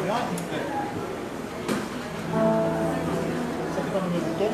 Você fica no mesmo tom?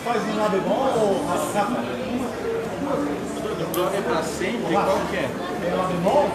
Faz um lá bemol ou Rafa? Do blog para sempre, qual que é? É lá bemol?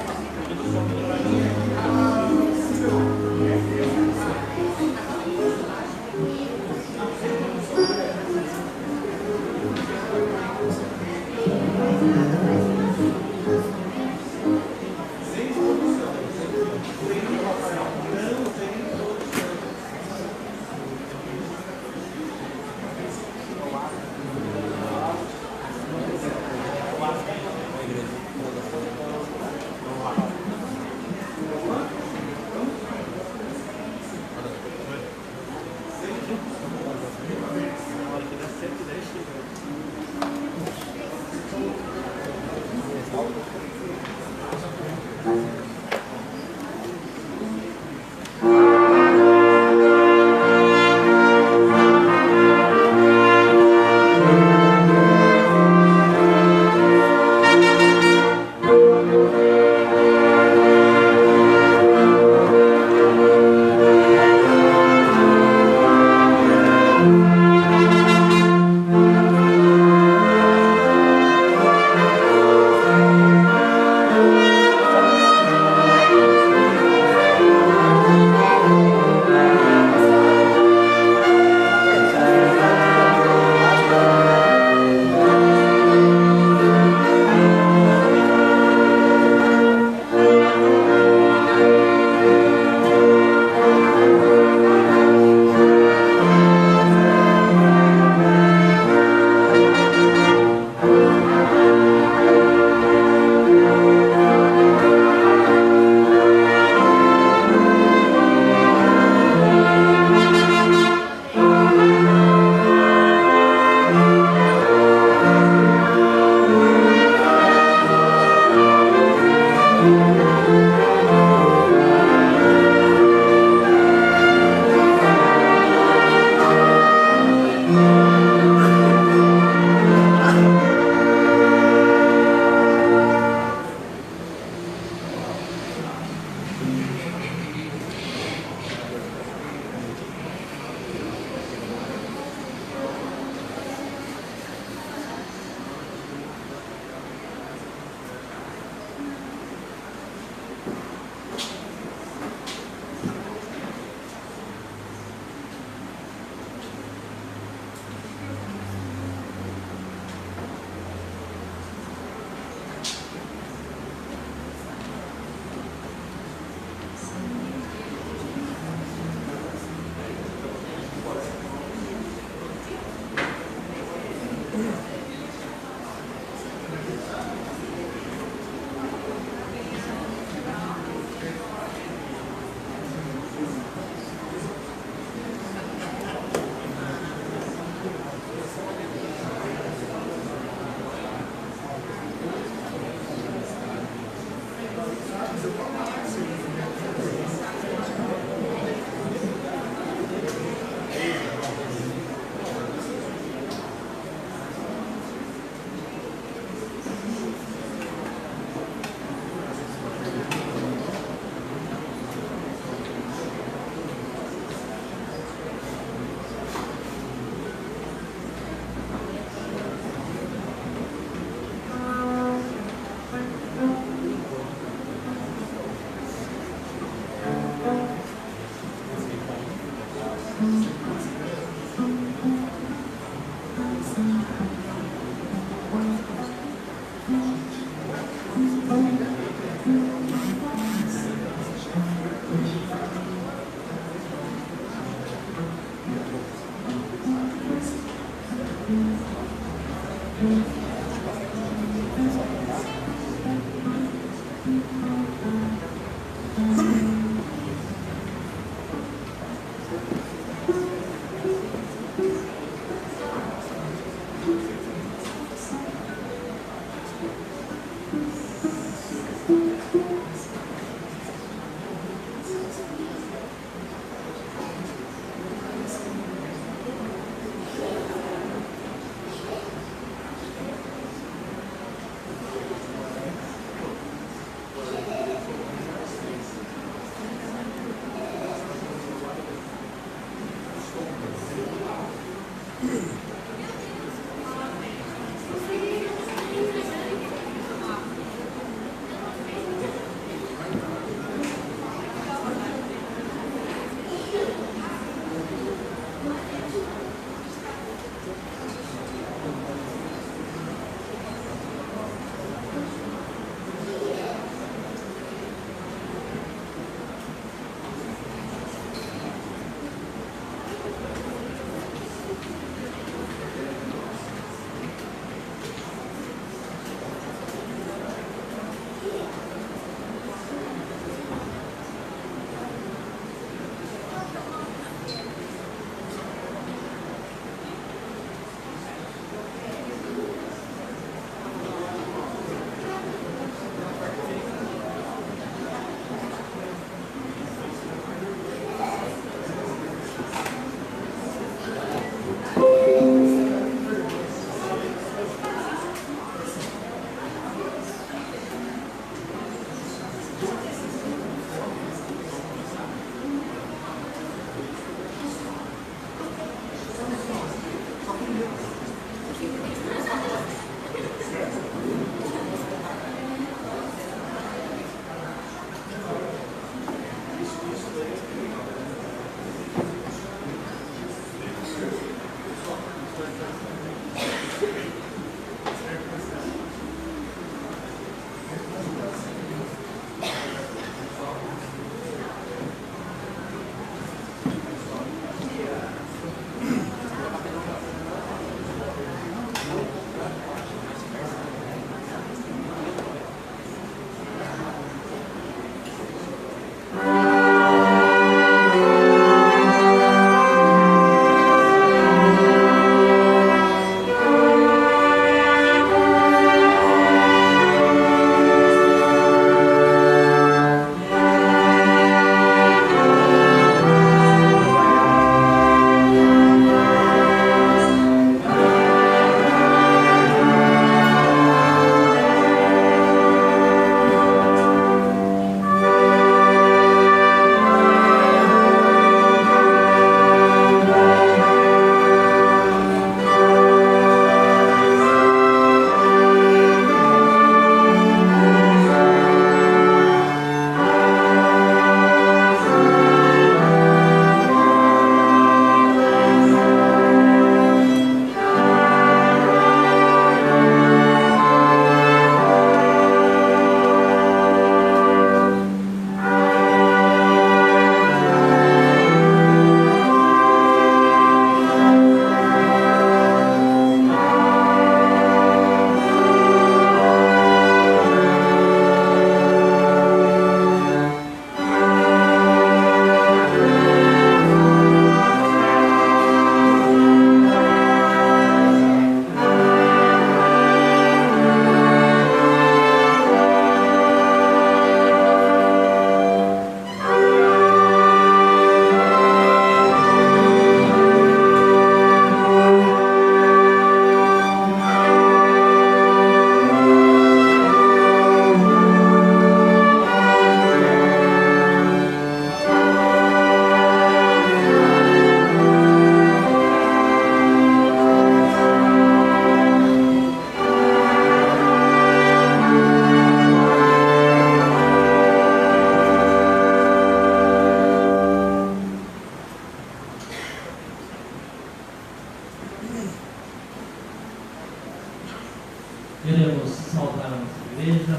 Queremos saudar a nossa igreja,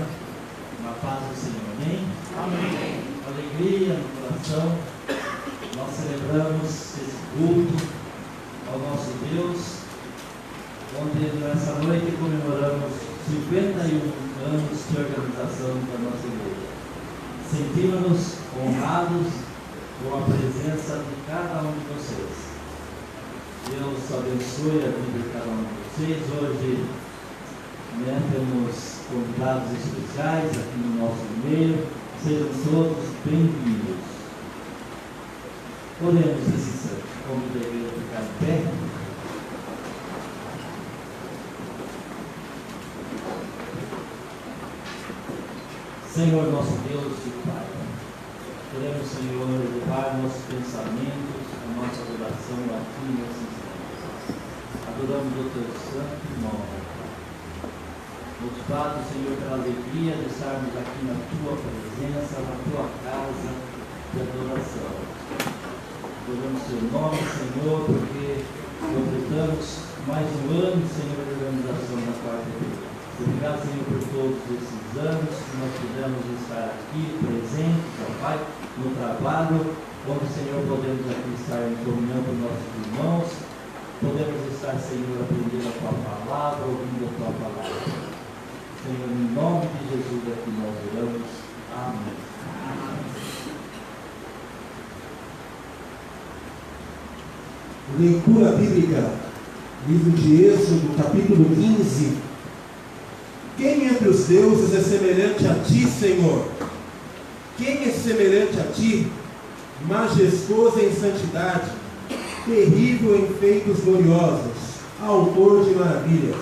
na paz do Senhor, amém? Amém. Alegria no coração, nós celebramos esse culto ao nosso Deus, onde nessa noite comemoramos 51 anos de organização da nossa igreja. Sentimos-nos honrados com a presença de cada um de vocês. Deus abençoe a vida de cada um de vocês. Hoje temos convidados especiais aqui no nosso meio. Sejam todos bem-vindos. Oremos esse instante. Convido a igreja a ficar em pé. Senhor nosso Deus e Pai, queremos, Senhor, levar nossos pensamentos, a nossa adoração a Ti nesse instante. Adoramos o Teu santo nome, Pai. Motivados, Senhor, pela alegria de estarmos aqui na Tua presença, na Tua casa de adoração. Adoramos Teu nome, Senhor, porque completamos mais um ano, Senhor, de organização da quarta igreja. Obrigado, Senhor, por todos esses anos que nós pudemos estar aqui presentes, ó Pai, no trabalho, onde, Senhor, podemos aqui estar em comunhão com nossos irmãos, podemos estar, Senhor, aprendendo a Tua palavra, ouvindo a Tua palavra. Senhor, em nome de Jesus é que nós oramos. Amém. Leitura bíblica, livro de Êxodo, capítulo 15. Quem entre os deuses é semelhante a Ti, Senhor? Quem é semelhante a Ti? Majestoso em santidade, terrível em feitos gloriosos, autor de maravilhas.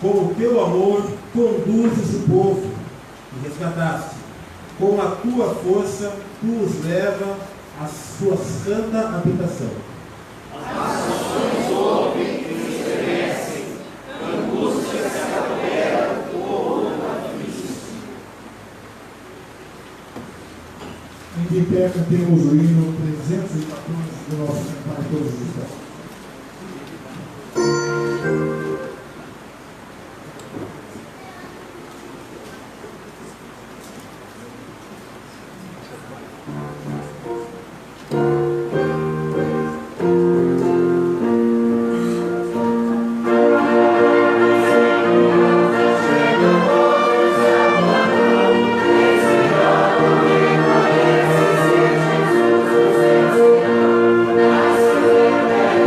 Com o Teu amor conduzes o povo e resgataste. Com a Tua força, Tu os leva à Sua santa habitação. As nações ouvem e estremecem, angústia se apodera do horror afligíssimo. Em pé cantemos o hino 314 do nosso Pai todos os tempos. As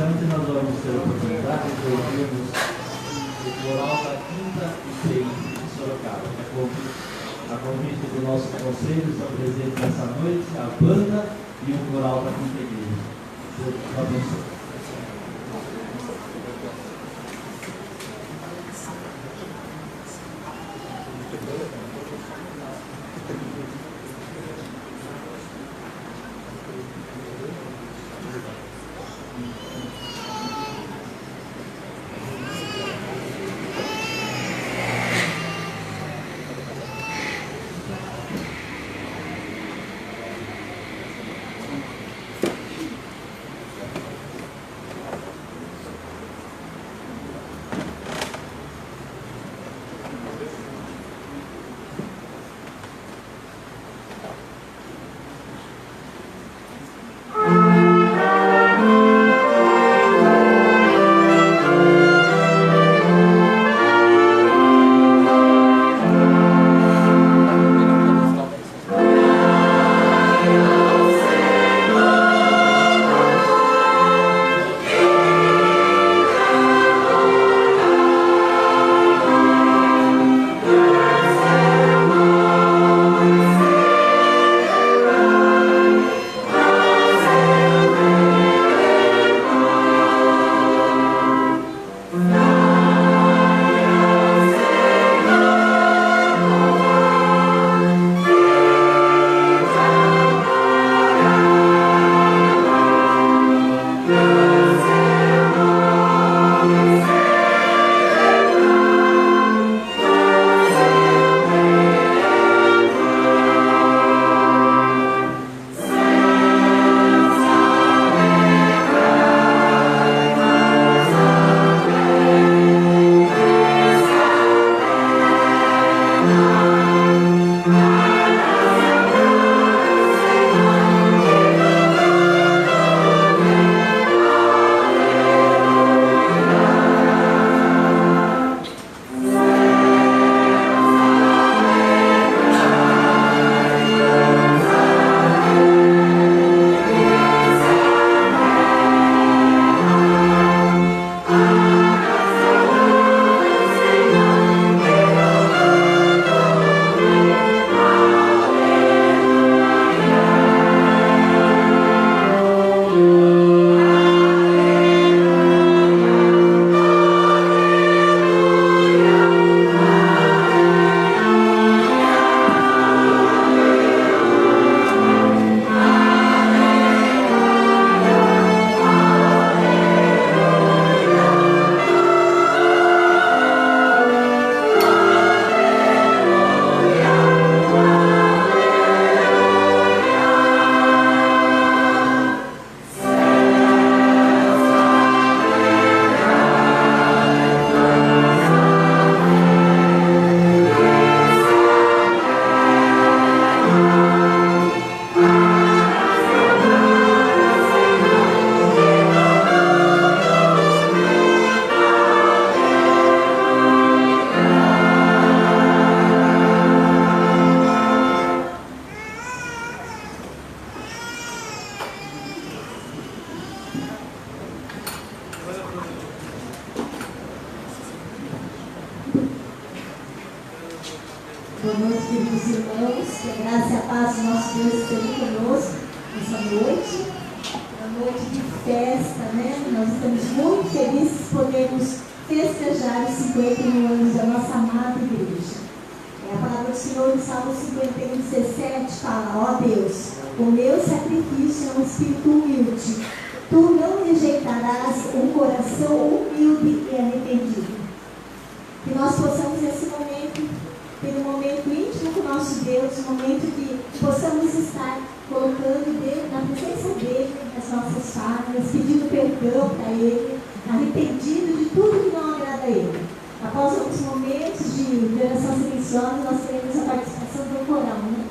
instante nós vamos ter a oportunidade de ouvirmos o coral da Quinta e Seis de Sorocaba. A convite do nosso conselho estão presentes nessa noite a banda e o coral da Quinta Igreja. Deus abençoe. Boa noite, queridos irmãos. Que a graça e a paz do nosso Deus estejam conosco nessa noite. Uma noite de festa, né? Nós estamos muito felizes de podermos festejar os 51 anos da nossa amada igreja. A palavra do Senhor, em Salmo 51:17, fala: ó Deus, o meu sacrifício é um espírito humilde. Tu não rejeitarás um coração humilde e arrependido. Que nós possamos nesse momento ter um momento íntimo com o nosso Deus, um momento que possamos estar colocando Deus na presença dele, nas nossas falhas, pedindo perdão para ele, arrependido de tudo que não agrada a ele. Após alguns momentos de oração silenciosa, nós teremos a participação do coral, né?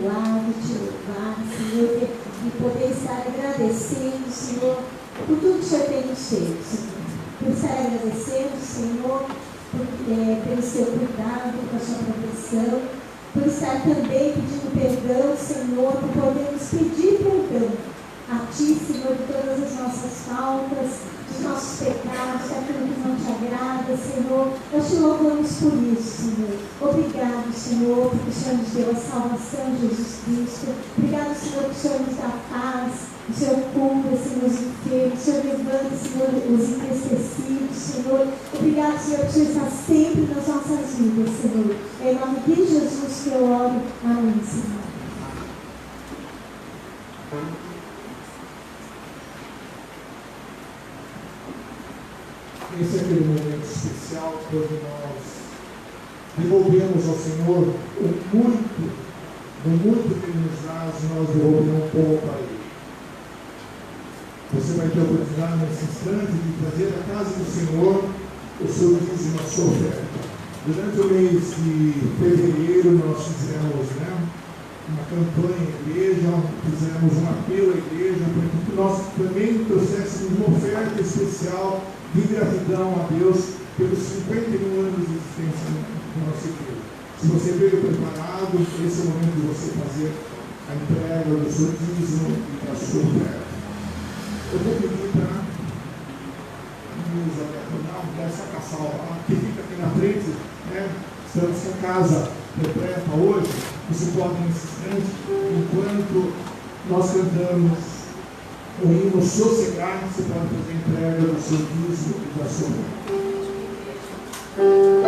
cultuado, te louvar, Senhor, e poder estar agradecendo, Senhor, por tudo que o Senhor tem nos feito, Senhor. Por estar agradecendo, Senhor, pelo seu cuidado, pela sua proteção, por estar também pedindo perdão, Senhor, por podermos pedir perdão a Ti, Senhor, de todas as nossas faltas, dos nossos pecados, daquilo que não te agrada, Senhor. Nós te louvamos por isso, Senhor. Obrigado, Senhor, porque o Senhor nos deu a salvação, Jesus Cristo. Obrigado, Senhor, que o Senhor nos dá paz, o Senhor cura, Senhor, os enfermos, o Senhor levanta, Senhor, os entristecidos, Senhor. Obrigado, Senhor, que o Senhor está sempre nas nossas vidas, Senhor. É em nome de Jesus que eu oro. Amém, Senhor. Esse é aquele momento especial quando nós devolvemos ao Senhor o muito que Ele nos dá, nós devolvemos um pouco a Ele. Você vai ter a oportunidade nesse instante de trazer à casa do Senhor o seu dízimo, a sua oferta. Durante o mês de fevereiro nós fizemos uma campanha à igreja, fizemos um apelo à igreja para que nós também trouxéssemos uma oferta especial de gratidão a Deus pelos 51 anos de existência da nossa igreja. Se você veio preparado, esse é o momento de você fazer a entrega do seu dízimo e da sua oferta. Eu vou pedir para essa caçal que fica aqui na frente, estamos com a casa repleta hoje. Você pode, nesse instante, enquanto nós cantamos o hino sossegar, você pode fazer entrega do seu dízimo e da sua oferta. Amém.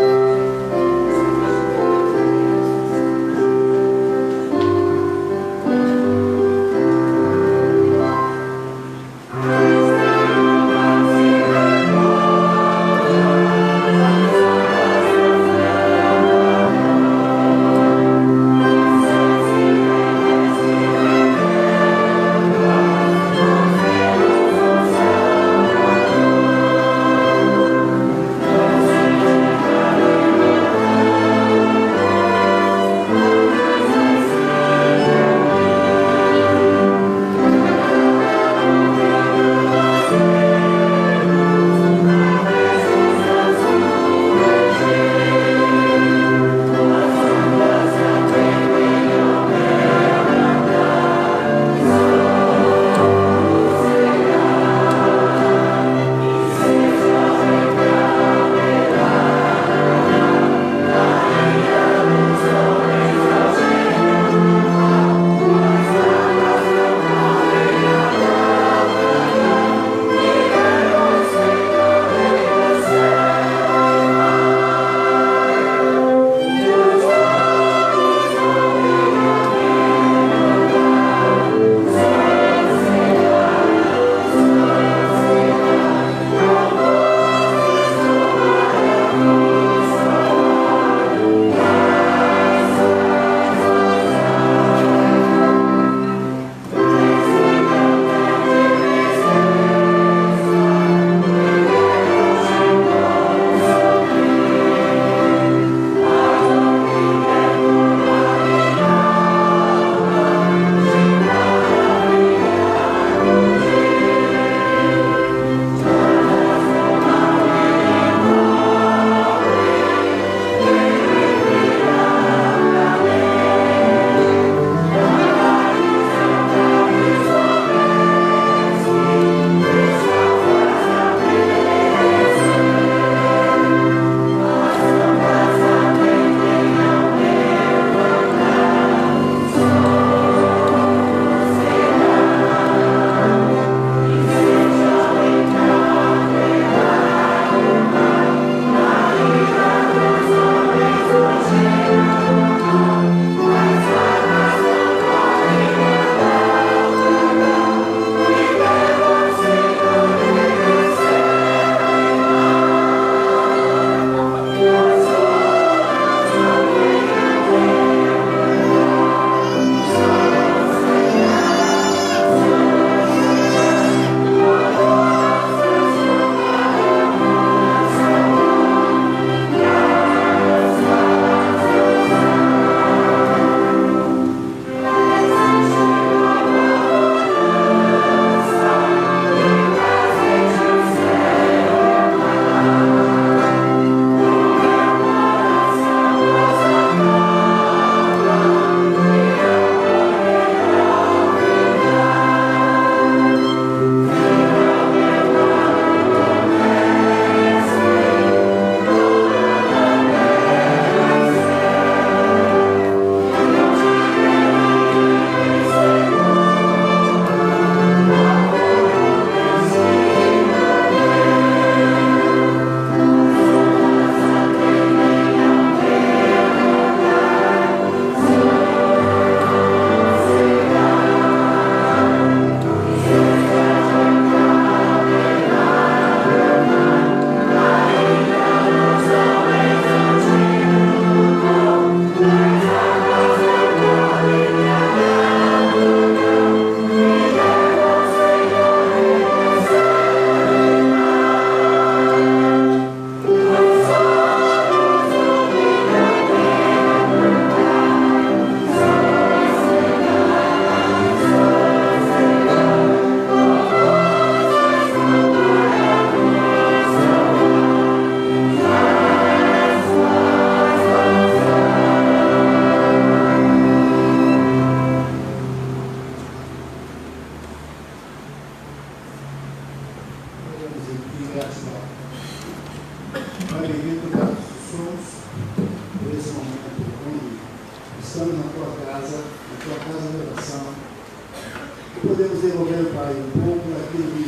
podemos devolver, Pai, um pouco daquilo que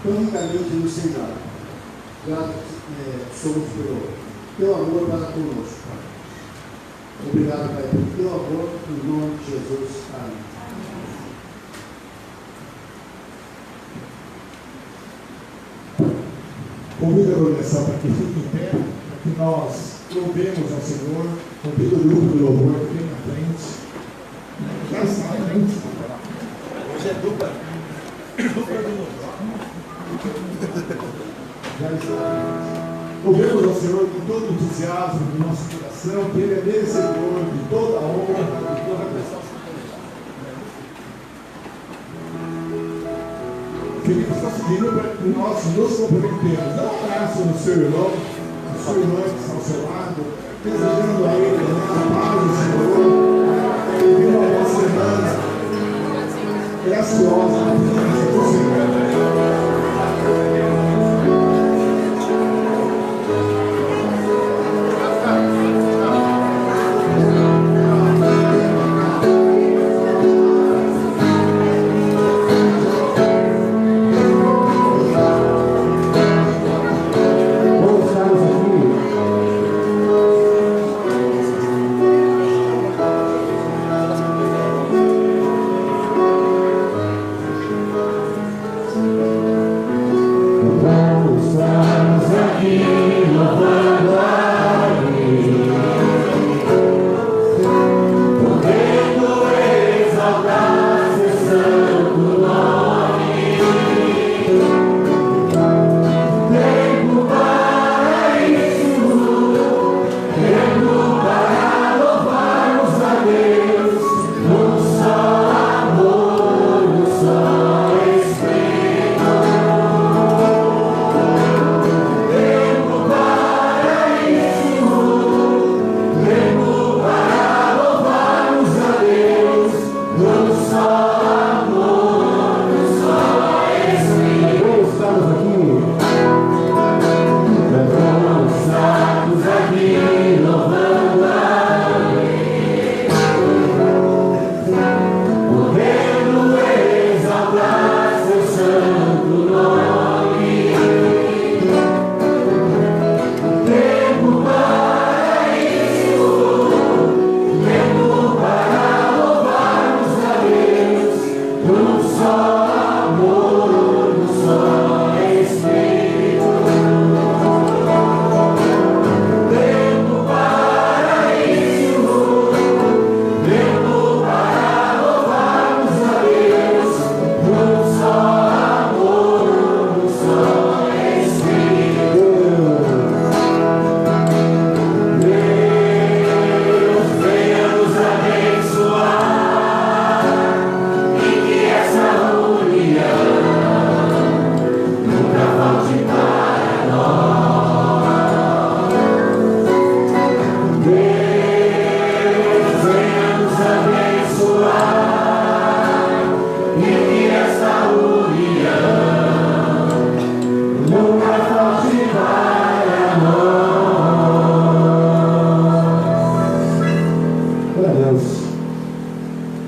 tão ricamente nos ensinaram. Graças somos pelo teu amor para conosco, Pai. Obrigado, Pai, pelo teu amor, em nome de Jesus. Amém. Convido a oração para que fique em pé, para que nós louvemos ao Senhor. Convido o grupo do louvor que vem na frente. Já está na frente. Hoje é dupla do louvor. Já está. Louvemos ao Senhor com todo o entusiasmo do nosso coração, que Ele é merecedor de toda a honra, de toda a prestação. Felipe está subindo para que nós nos comprometemos. Dá um abraço no seu irmão, no seu irmão que está ao seu lado, desejando a ele a paz do Senhor, e uma boa semana graciosa na presença do Senhor.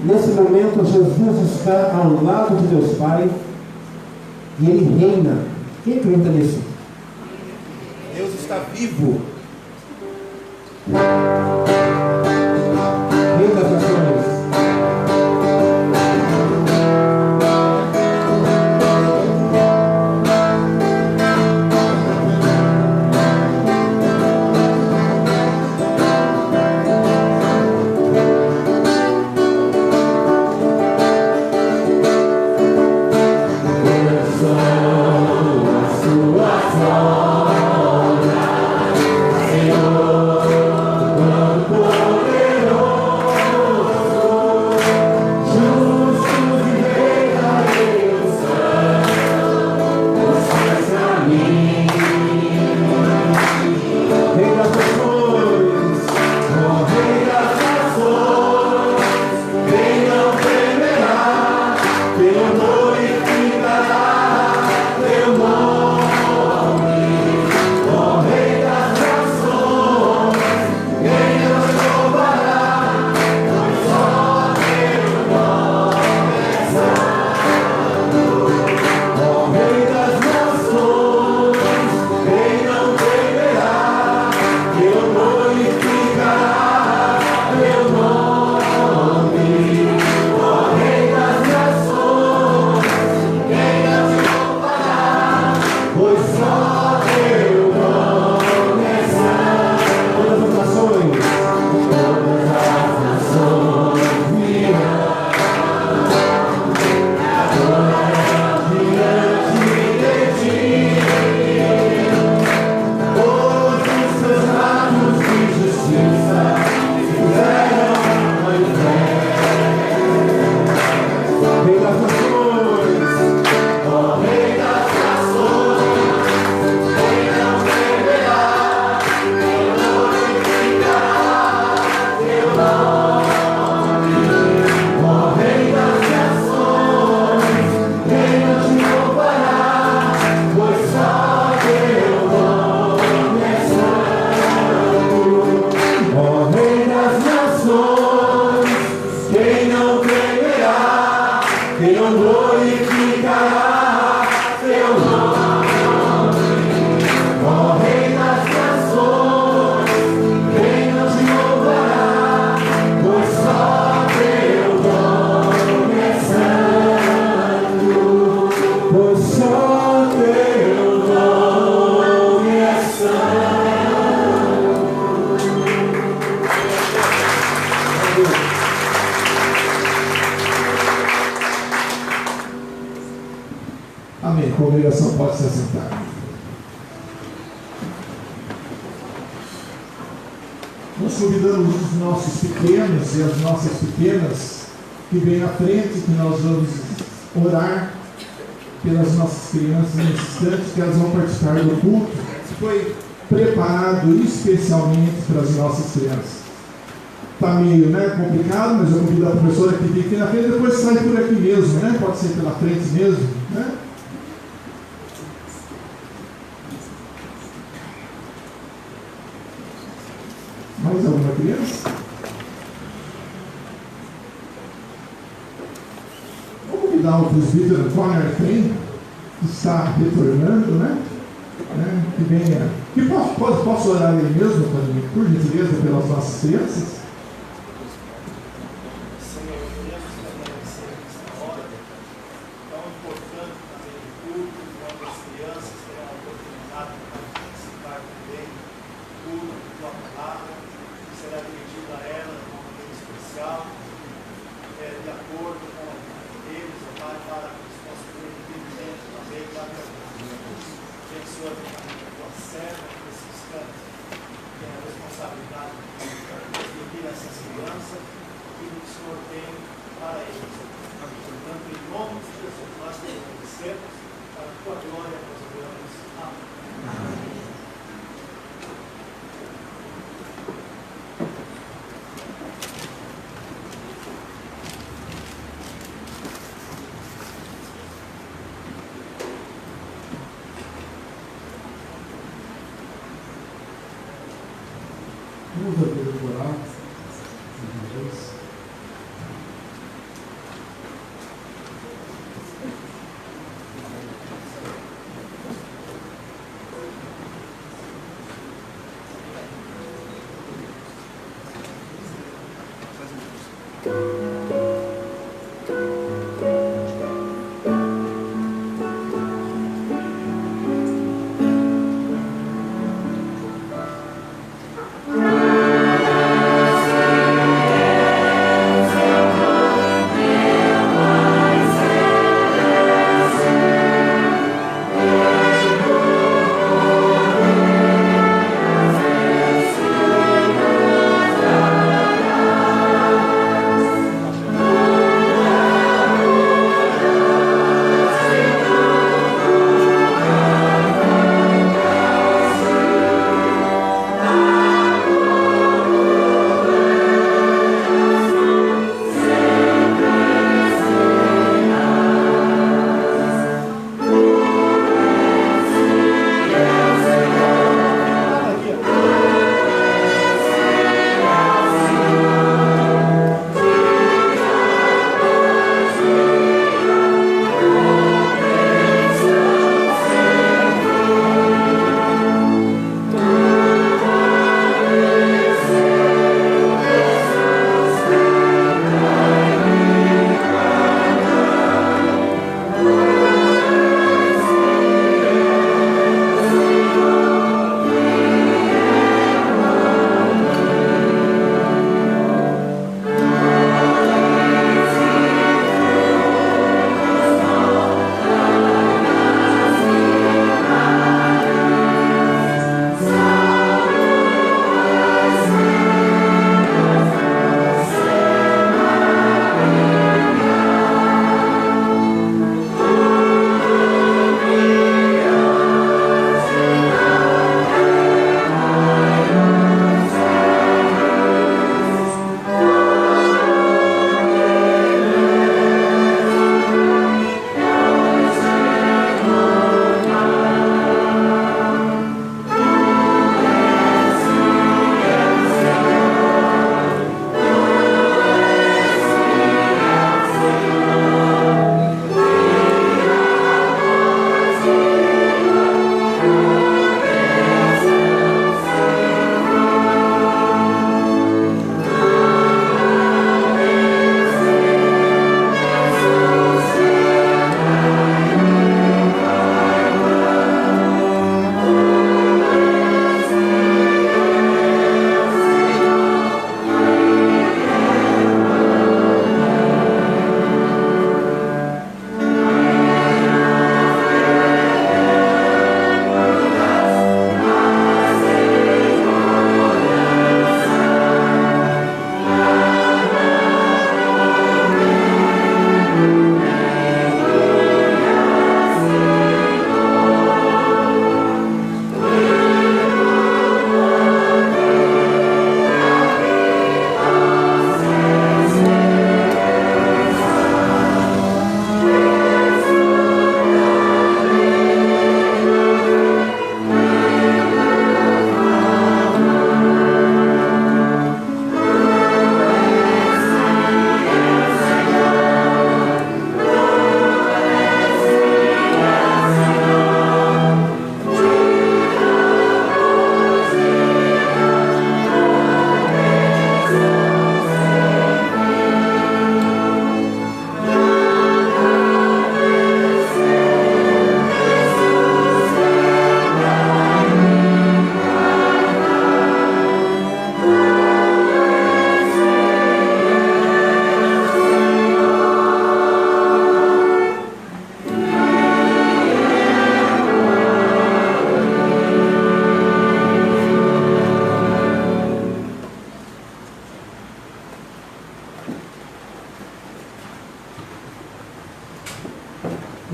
Nesse momento, Jesus está ao lado de Deus Pai e Ele reina. Quem acredita nisso? Deus está vivo. Rei das nações. Senhor, quando congregação pode se assentar. Nós convidamos os nossos pequenos e as nossas pequenas que venham à frente, que nós vamos orar pelas nossas crianças nesse instante, que elas vão participar do culto que foi preparado especialmente para as nossas crianças. Está meio complicado, mas eu convido a professora que fique aqui na frente, depois sai por aqui mesmo, pode ser pela frente mesmo. Mais alguma criança? Vou convidar o presbítero Conner Klein, que está retornando, que venha. Posso orar ele mesmo, por gentileza, pelas nossas crianças? Senhor, queremos te agradecer nesta hora, tão importante também o culto, quando as crianças terão a oportunidade de participar também do culto, da tua palavra, que será dirigida a ela de uma maneira especial, de acordo com eles, ó Pai, para que eles possam ter entendimento também da verdade. Senhor, a tua serva nesse instante tem a responsabilidade de servir essas crianças e o que o Senhor tem para eles. Portanto, em nome de Jesus, nós te agradecemos, para a tua glória nós oramos. Amém. Vamos abrir o coral. Amém.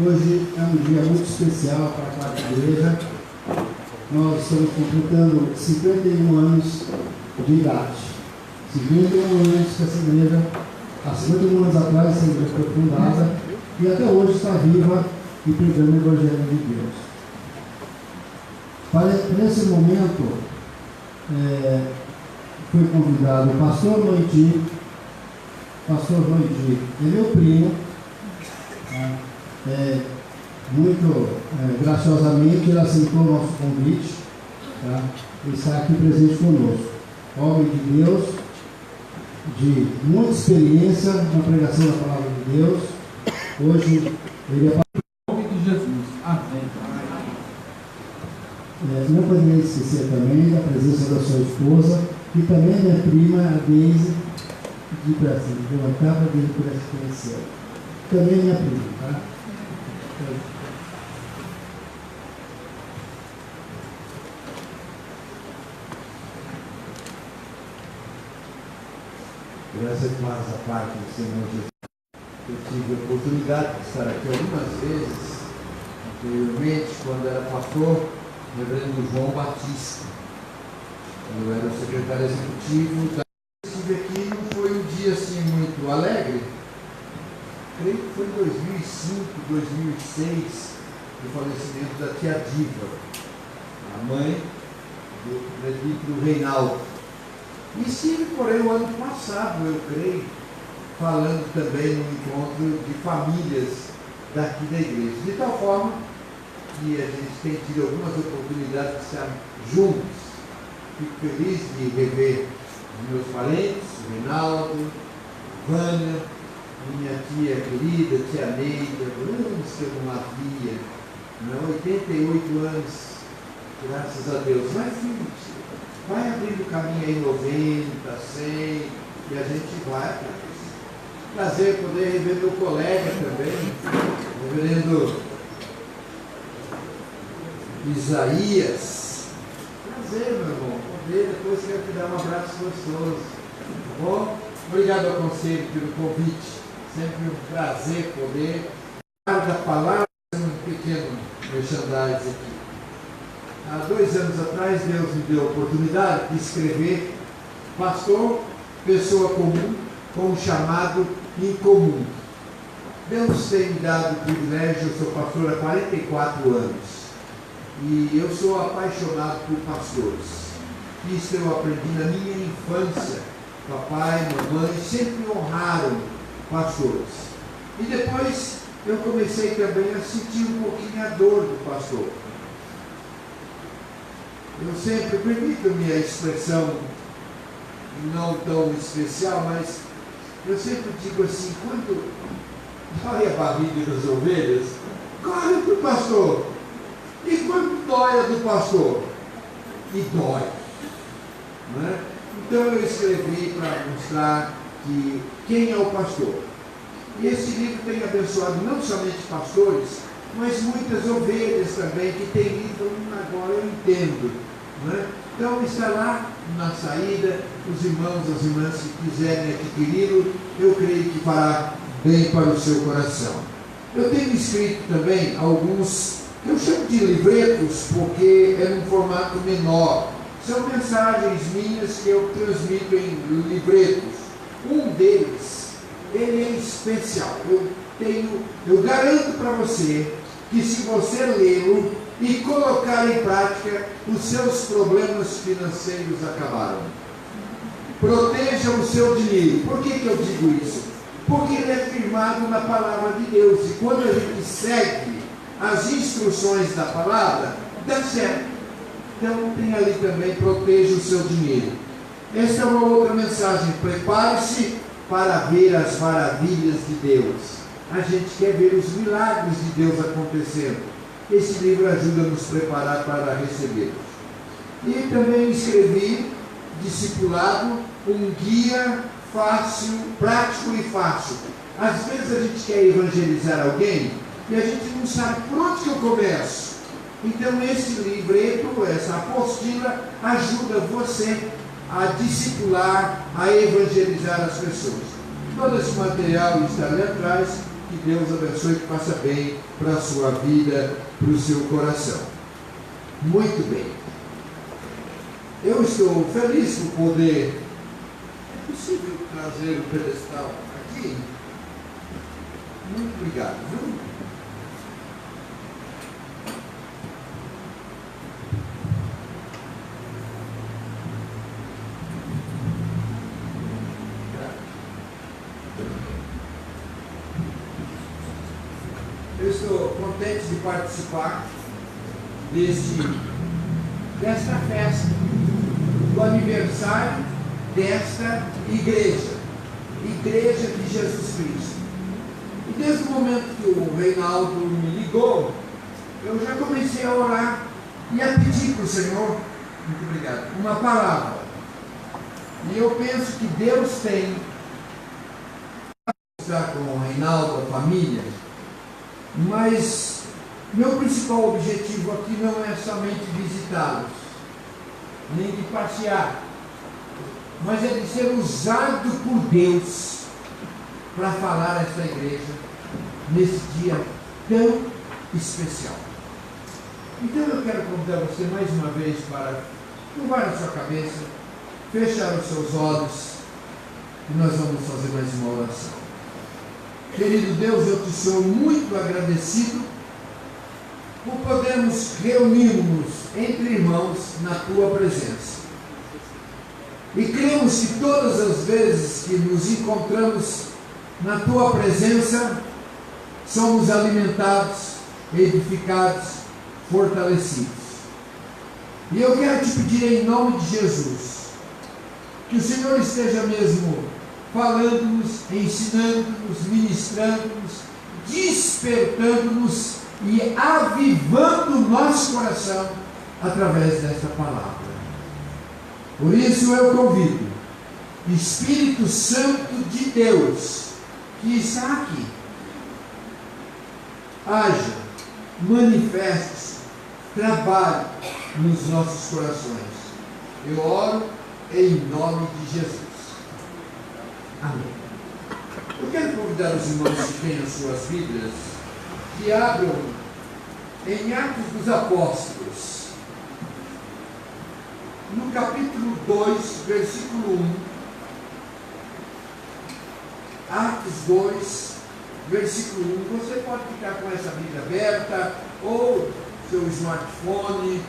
Hoje é um dia muito especial para a Quarta Igreja. Nós estamos completando 51 anos de idade. 51 anos que essa igreja, há 51 anos atrás, essa igreja foi fundada e até hoje está viva e pregando o Evangelho de Deus. Nesse momento, foi convidado o pastor Noiti. Pastor Noiti é meu primo. Muito graciosamente ele aceitou o nosso convite, tá? Ele está aqui presente conosco. Homem de Deus, de muita experiência na pregação da palavra de Deus. Hoje ele é Em nome de Jesus. Amém. não poderia esquecer também da presença da sua esposa e também minha prima, a Deise, de Brasil. Vou marcar para ele por essa conhecer. Também minha prima, tá? Graças a Deus, a parte do Senhor Jesus. Eu tive a oportunidade de estar aqui algumas vezes, anteriormente, quando era pastor, reverendo João Batista. Eu era o secretário executivo. Estive aqui, não foi um dia assim muito alegre. Creio que foi em 2005, 2006, o falecimento da tia Diva, a mãe do presbítero Reinaldo. E estive, porém, o ano passado, eu creio, falando também no encontro de famílias daqui da igreja. De tal forma que a gente tem tido algumas oportunidades de estar juntos. Fico feliz de rever os meus parentes, o Reinaldo, Vânia, minha tia querida, tia Neida, anos que eu não a via, 88 anos, graças a Deus. Mas, vai abrindo caminho aí 90, 100, e a gente vai. Prazer poder rever meu colega também, o reverendo Isaías. Prazer, meu irmão, poder, depois quero te dar um abraço gostoso. Tá bom? Obrigado ao conselho pelo convite. Sempre um prazer poder dar da palavra um pequeno merchandising aqui. Há 2 anos atrás, Deus me deu a oportunidade de escrever pastor, pessoa comum, com um chamado incomum. Deus tem me dado o privilégio, eu sou pastor há 44 anos. E eu sou apaixonado por pastores. Isso eu aprendi na minha infância. Papai, mamãe sempre honraram pastores. E depois eu comecei também a sentir um pouquinho a dor do pastor. Eu sempre, permito-me a expressão não tão especial, mas eu sempre digo assim, quando dói a barriga das ovelhas, corre para o pastor. E quando dói a do pastor? E dói. Não é? Então eu escrevi para mostrar que quem é o pastor. E esse livro tem abençoado não somente pastores, mas muitas ovelhas também que têm lido, agora eu entendo. Não é? Então está lá na saída, os irmãos, as irmãs que quiserem adquiri-lo, eu creio que fará bem para o seu coração. Eu tenho escrito também alguns, eu chamo de livretos, porque é num formato menor. São mensagens minhas que eu transmito em livretos. Um deles, ele é especial. Eu garanto para você que se você lê-lo e colocar em prática, os seus problemas financeiros acabaram. Proteja o seu dinheiro. Por que eu digo isso? Porque ele é firmado na palavra de Deus. E quando a gente segue as instruções da palavra, dá certo. Então tem ali também, proteja o seu dinheiro. Esta é uma outra mensagem. Prepare-se para ver as maravilhas de Deus. A gente quer ver os milagres de Deus acontecendo. Esse livro ajuda a nos preparar para recebê-los. E também escrevi, discipulado, um guia fácil, prático e fácil. Às vezes a gente quer evangelizar alguém e a gente não sabe por onde que eu começo. Então esse livreto, essa apostila, ajuda você a discipular, a evangelizar as pessoas. todo esse material está ali atrás. Que Deus abençoe, que faça bem para a sua vida, para o seu coração. Muito bem. Eu estou feliz por poder. É possível trazer o pedestal aqui? Muito obrigado, viu? Eu estou contente de participar desta festa, do aniversário desta igreja, Igreja de Jesus Cristo. E desde o momento que o Reinaldo me ligou, eu já comecei a orar e a pedir para o Senhor, muito obrigado, uma palavra. E eu penso que Deus tem que estar com o Reinaldo, a família, mas meu principal objetivo aqui não é somente visitá-los, nem de passear, mas é de ser usado por Deus para falar a esta igreja nesse dia tão especial. Então eu quero convidar você mais uma vez para curvar a sua cabeça, fechar os seus olhos e nós vamos fazer mais uma oração. Querido Deus, eu te sou muito agradecido por podermos reunir-nos entre irmãos na tua presença. E cremos que todas as vezes que nos encontramos na tua presença, somos alimentados, edificados, fortalecidos. E eu quero te pedir em nome de Jesus, que o Senhor esteja mesmo falando-nos, ensinando-nos, ministrando-nos, despertando-nos e avivando o nosso coração através desta palavra. Por isso eu convido o Espírito Santo de Deus, que está aqui, haja, manifeste-se, trabalhe nos nossos corações. Eu oro em nome de Jesus. Amém. Eu quero convidar os irmãos que têm as suas Bíblias, que abram em Atos dos Apóstolos, no capítulo 2, versículo 1. Atos 2, versículo 1. Você pode ficar com essa Bíblia aberta, ou seu smartphone,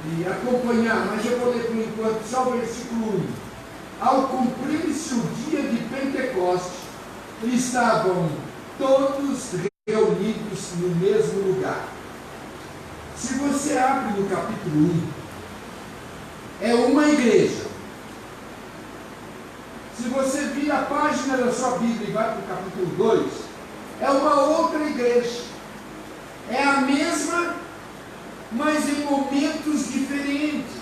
e acompanhar, mas eu vou ler por enquanto só o versículo 1. Ao cumprir-se o dia de Pentecostes, estavam todos reunidos no mesmo lugar. Se você abre no capítulo 1, é uma igreja. Se você vira a página da sua Bíblia e vai para o capítulo 2, é uma outra igreja. É a mesma, mas em momentos diferentes.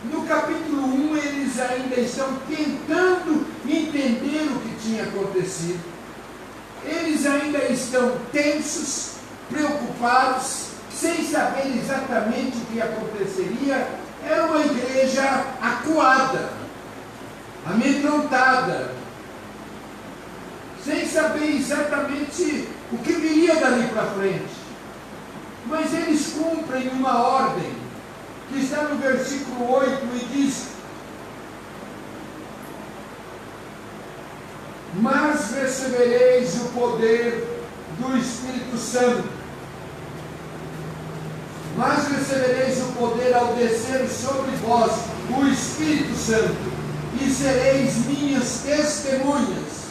No capítulo 1, eles ainda estão tentando entender o que tinha acontecido. Eles ainda estão tensos, preocupados, sem saber exatamente o que aconteceria. Era uma igreja acuada, amedrontada, sem saber exatamente o que viria dali para frente. Mas eles cumprem uma ordem que está no versículo 8 e diz: mas recebereis o poder do Espírito Santo. Mas recebereis o poder ao descer sobre vós o Espírito Santo, e sereis minhas testemunhas.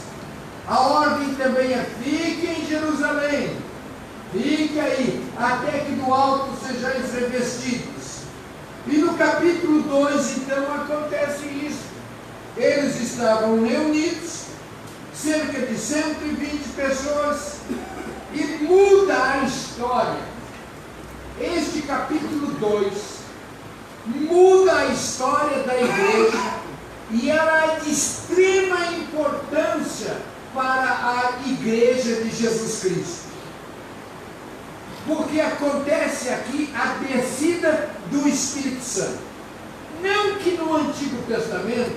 A ordem também é: fique em Jerusalém, fique aí, até que do alto sejais revestidos. E no capítulo 2, então, acontece isso. Eles estavam reunidos, cerca de 120 pessoas, e muda a história. Este capítulo 2 muda a história da igreja, e ela é de extrema importância para a igreja de Jesus Cristo. Porque acontece aqui a descida do Espírito Santo. Não que no Antigo Testamento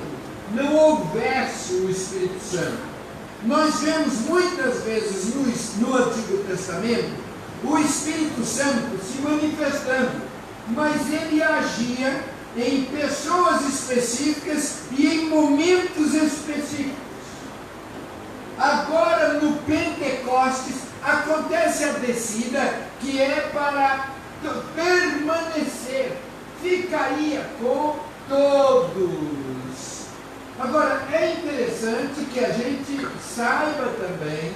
não houvesse o Espírito Santo. nós vemos muitas vezes no Antigo Testamento o Espírito Santo se manifestando, mas ele agia em pessoas específicas e em momentos específicos. Agora, no Pentecostes, acontece a descida que é para permanecer, ficaria com todos. Agora, é interessante que a gente saiba também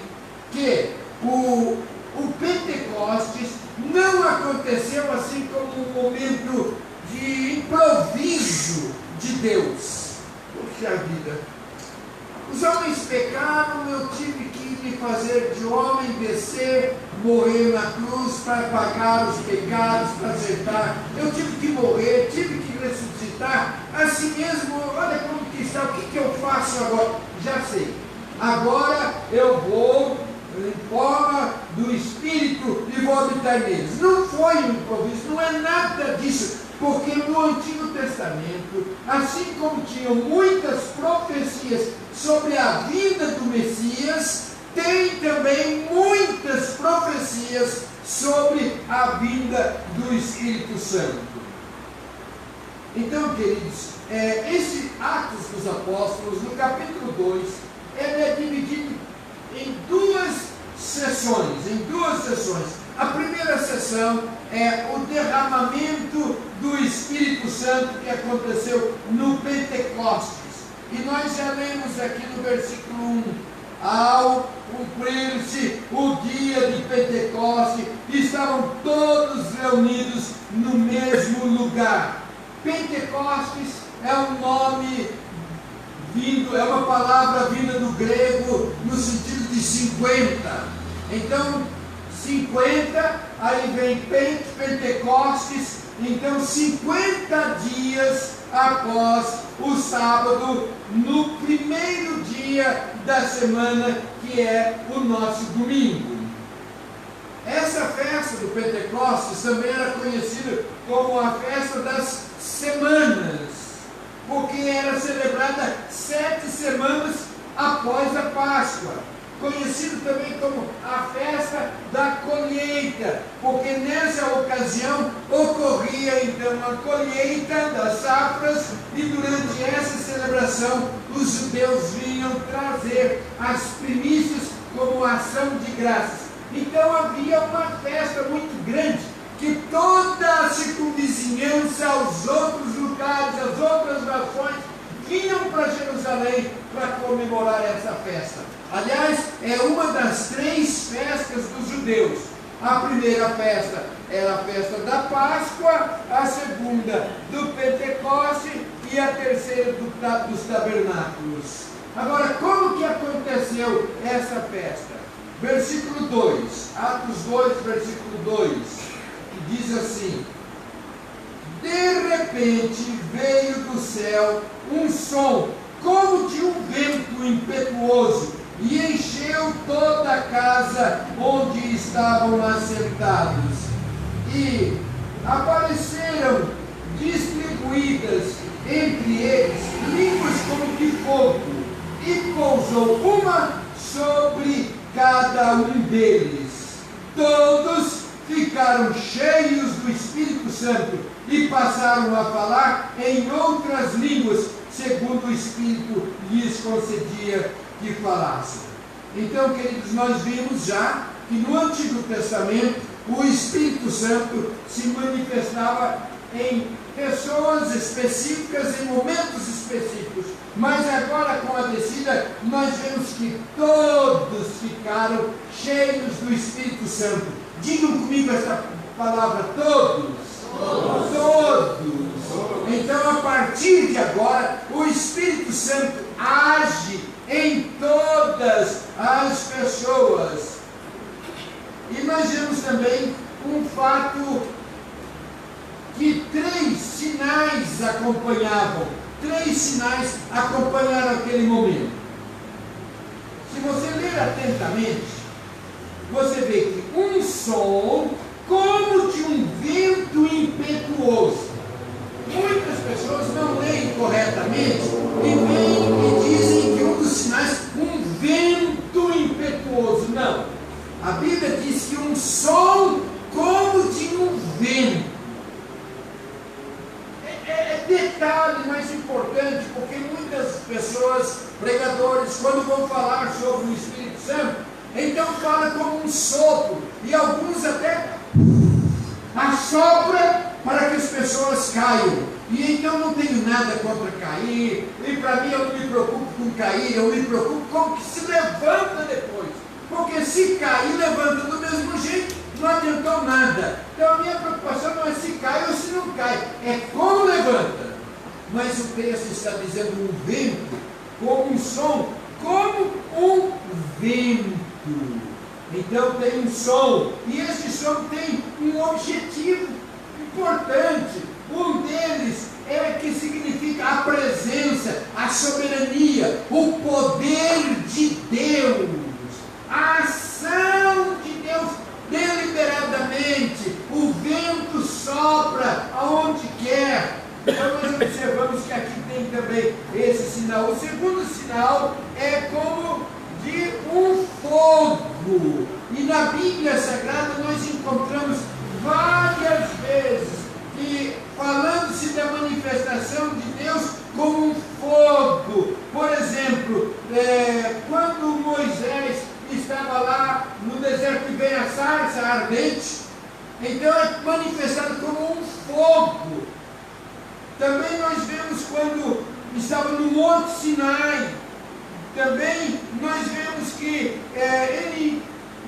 que o Pentecostes não aconteceu assim como um momento de improviso de Deus. Puxa vida, os homens pecaram, eu tive que me fazer de homem, descer, morrer na cruz para pagar os pecados, para acertar. Eu tive que morrer, tive que ressuscitar. Assim mesmo, olha como que está, o que eu faço agora? Já sei. Agora eu vou em forma do Espírito e vou habitar neles. Não foi um improviso, não é nada disso. Porque no Antigo Testamento, assim como tinham muitas profecias sobre a vinda do Messias, tem também muitas profecias sobre a vinda do Espírito Santo. Então, queridos, esse Atos dos Apóstolos, no capítulo 2, ele é dividido em duas sessões. A primeira sessão é o derramamento do Espírito Santo que aconteceu no Pentecostes. E nós já lemos aqui no versículo 1, ao cumprir-se o dia de Pentecostes, estavam todos reunidos no mesmo lugar. Pentecostes é um nome vindo, é uma palavra vinda do grego no sentido de 50. Então, 50, aí vem Pentecostes, então 50 dias após o sábado, no primeiro dia da semana, que é o nosso domingo. Essa festa do Pentecostes também era conhecida como a festa das semanas, porque era celebrada 7 semanas após a Páscoa. Conhecido também como a festa da colheita, porque nessa ocasião ocorria então a colheita das safras e durante essa celebração os judeus vinham trazer as primícias como ação de graças. Então havia uma festa muito grande que toda a circunvizinhança, os outros lugares, as outras nações vinham para Jerusalém para comemorar essa festa. Aliás, é uma das 3 festas dos judeus. A primeira festa era a festa da Páscoa, a segunda do Pentecoste e a terceira dos tabernáculos. Agora, como que aconteceu essa festa? Versículo 2, Atos 2, versículo 2, que diz assim: de repente veio do céu um som como de um vento impetuoso e encheu toda a casa onde estavam assentados. E apareceram distribuídas entre eles línguas como de fogo, e pousou uma sobre cada um deles. Todos ficaram cheios do Espírito Santo e passaram a falar em outras línguas, segundo o Espírito lhes concedia que falassem. Então, queridos, nós vimos já que no Antigo Testamento o Espírito Santo se manifestava em pessoas específicas, em momentos específicos. Mas agora, com a descida, nós vemos que todos ficaram cheios do Espírito Santo. Digam comigo essa palavra: todos. Todos. Então, a partir de agora, o Espírito Santo age em todas as pessoas. E nós vemos também um fato que 3 sinais acompanhavam. 3 sinais acompanharam aquele momento. Se você ler atentamente, você vê que um som como de um vento impetuoso. Muitas pessoas não leem corretamente e vêm e dizem que um dos sinais, um vento que um som como de um vento. É detalhe mais importante, porque muitas pessoas, pregadores, quando vão falar sobre o Espírito Santo, então fala como um sopro, e alguns até assopra para que as pessoas caiam. E então não tenho nada contra cair, e para mim eu não me preocupo com cair, eu me preocupo com o que se levanta depois. Porque se cair, levanta do mesmo jeito, não adiantou nada. Então a minha preocupação não é se cai ou se não cai, é como levanta. Mas o texto está dizendo um vento, como um som, como um vento. Então tem um som, e esse som tem um objetivo importante. Um deles é que significa a presença, a soberania, o poder de Deus, a ação de Deus deliberadamente. O vento sopra aonde quer. Então nós observamos que aqui tem também esse sinal. O segundo sinal é como de um fogo. E na Bíblia Sagrada nós encontramos várias vezes que falando-se da manifestação de Deus como um fogo. Por exemplo, quando Moisés estava lá no deserto e veio a sarça ardente, então é manifestado como um fogo. Também nós vemos quando estava no Monte Sinai, também nós vemos que ele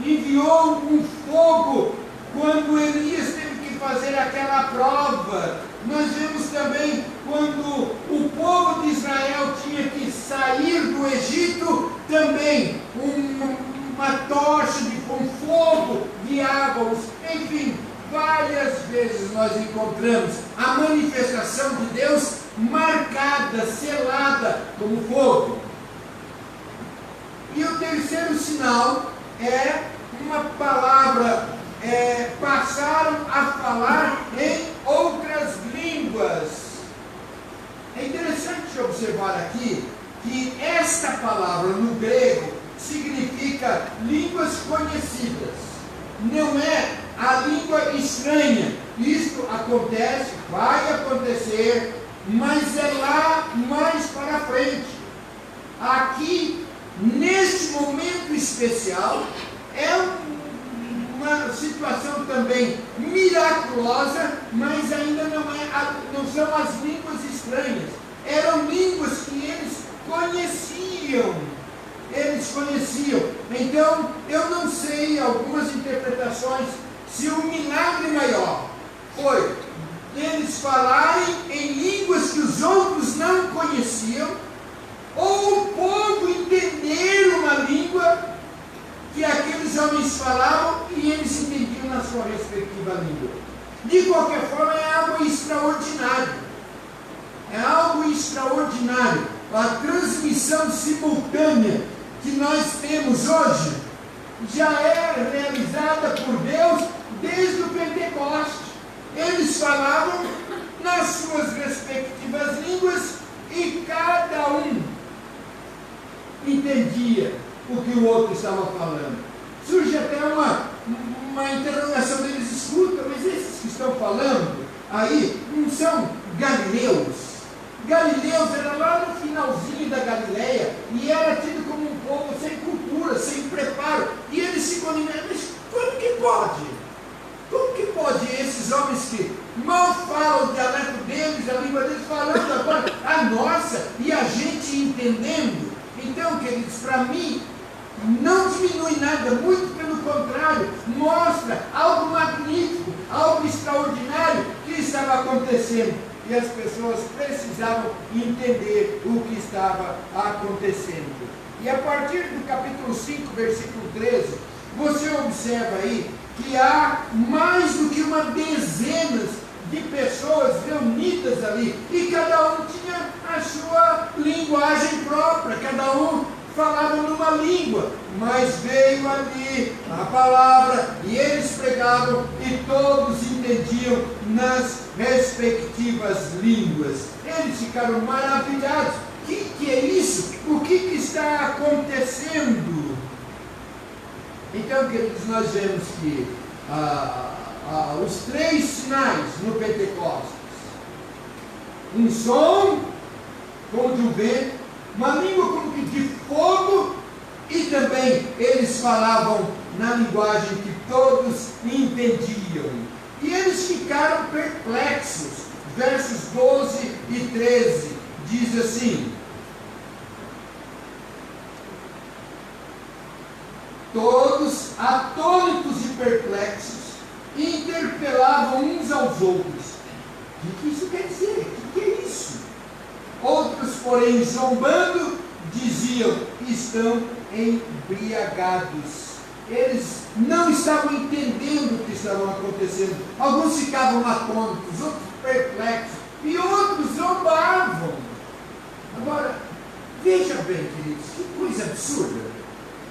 enviou um fogo quando Elias teve que fazer aquela prova. Nós vemos também quando o povo de Israel tinha que sair do Egito, também uma tocha com fogo guiava-os. Enfim, várias vezes nós encontramos a manifestação de Deus marcada, selada como fogo. E o terceiro sinal é uma palavra, passaram a falar em outras línguas. É interessante observar aqui que esta palavra no grego significa línguas conhecidas, não é a língua estranha. Isto acontece, vai acontecer, mas é lá mais para frente. Aqui, neste momento especial, é uma situação também miraculosa, mas ainda não são as línguas estranhas. Eram línguas que eles conheciam. Então, eu não sei, algumas interpretações, se o milagre maior foi eles falarem em línguas que os outros não conheciam, ou o povo entender uma língua que aqueles homens falavam e eles entendiam na sua respectiva língua. De qualquer forma, é algo extraordinário. É algo extraordinário. A transmissão simultânea que nós temos hoje já é realizada por Deus desde o Pentecoste. Eles falavam nas suas respectivas línguas e cada um entendia o que o outro estava falando. Surge até uma interrogação deles: escuta, mas esses que estão falando aí não são galileus? Galileus era lá no finalzinho da Galileia e era tido como um povo sem cultura, sem preparo, e eles se condenaram. Mas como que pode? Como que pode esses homens que mal falam o dialeto deles, a língua deles, falando agora a nossa e a gente entendendo? Então, queridos, para mim, não diminui nada, muito pelo contrário, mostra algo magnífico, algo extraordinário que estava acontecendo. E as pessoas precisavam entender o que estava acontecendo. E a partir do capítulo 5, versículo 13, você observa aí que há mais do que uma dezena de pessoas reunidas ali, e cada um tinha a sua linguagem própria, cada um falava numa língua, mas veio ali a palavra e eles pregavam e todos entendiam nas respectivas línguas. Eles ficaram maravilhados. O que é isso? O que está acontecendo? Então, queridos, nós vemos que os 3 sinais no Pentecostes: um som como de um vento, uma língua como que de fogo, e também eles falavam na linguagem que todos entendiam. E eles ficaram perplexos. Versos 12 e 13 diz assim: todos, atônitos e perplexos, interpelavam uns aos outros: o que isso quer dizer? O que é isso? Outros, porém, zombando, diziam: estão embriagados. Eles não estavam entendendo o que estava acontecendo. Alguns ficavam atônitos, outros perplexos, e outros zombavam. Agora, veja bem, queridos, que coisa absurda.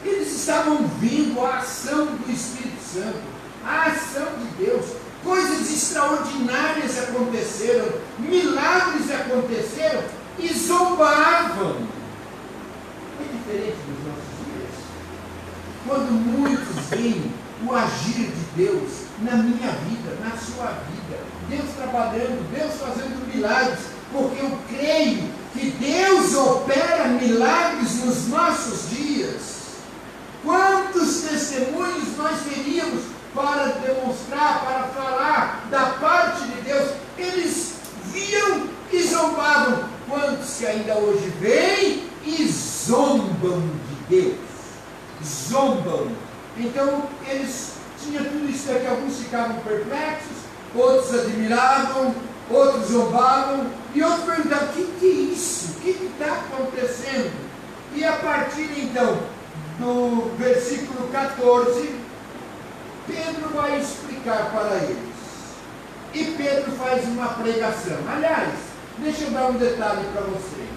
Eles estavam vendo a ação do Espírito Santo, a ação de Deus. Coisas extraordinárias aconteceram, milagres aconteceram, e zombavam. É diferente dos nossos dias. Quando muitos veem o agir de Deus na minha vida, na sua vida, Deus trabalhando, Deus fazendo milagres, porque eu creio que Deus opera milagres nos nossos dias. Quantos testemunhos nós teríamos para demonstrar, para falar da parte de Deus? Eles viam e zombavam. Quantos que ainda hoje veem e zombam de Deus? Zombam. Então, eles tinham tudo isso aqui. Alguns ficavam perplexos, outros admiravam, outros zombavam, e outros perguntavam: o que é isso? O que está acontecendo? E a partir então do versículo 14, Pedro vai explicar para eles. E Pedro faz uma pregação. Aliás, deixa eu dar um detalhe para vocês.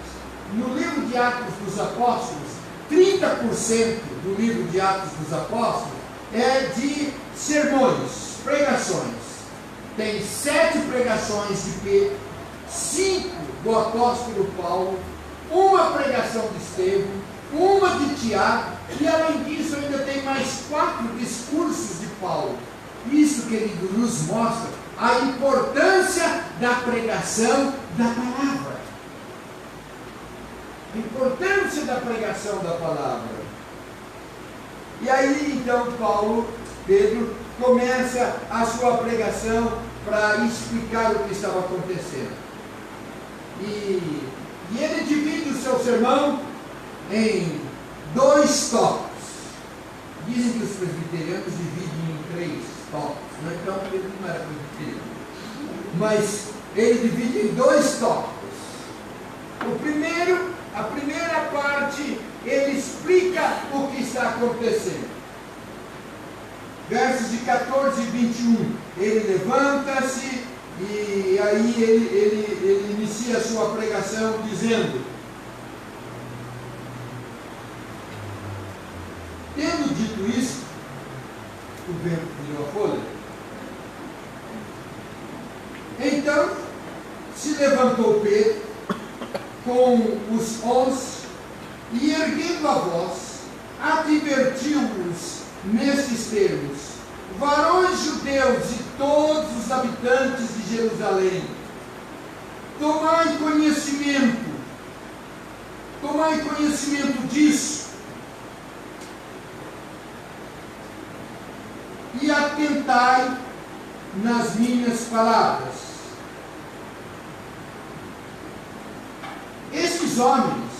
No livro de Atos dos Apóstolos, 30% do livro de Atos dos Apóstolos é de sermões, pregações. Tem 7 pregações de Pedro, 5 do apóstolo Paulo, uma pregação de Estevão, uma de Tiago, e além disso ainda tem mais 4 discursos de Paulo. Isso, querido, nos mostra a importância da pregação da palavra. A importância da pregação da palavra. E aí então Pedro começa a sua pregação para explicar o que estava acontecendo. E ele divide o seu sermão em 2 tópicos. Dizem que os presbiterianos dividem em 3 tópicos, né? Então Pedro não era presbiteriano. Mas ele divide em 2 tópicos. A primeira parte, ele explica o que está acontecendo. Versos de 14 e 21, ele levanta-se e aí ele inicia a sua pregação dizendo: tendo dito isso, o vento virou a folha. Então se levantou Pedro com os 11 e, erguendo a voz, advertiu-os nestes termos: varões judeus e todos os habitantes de Jerusalém, tomai conhecimento disso e atentai nas minhas palavras. Estes homens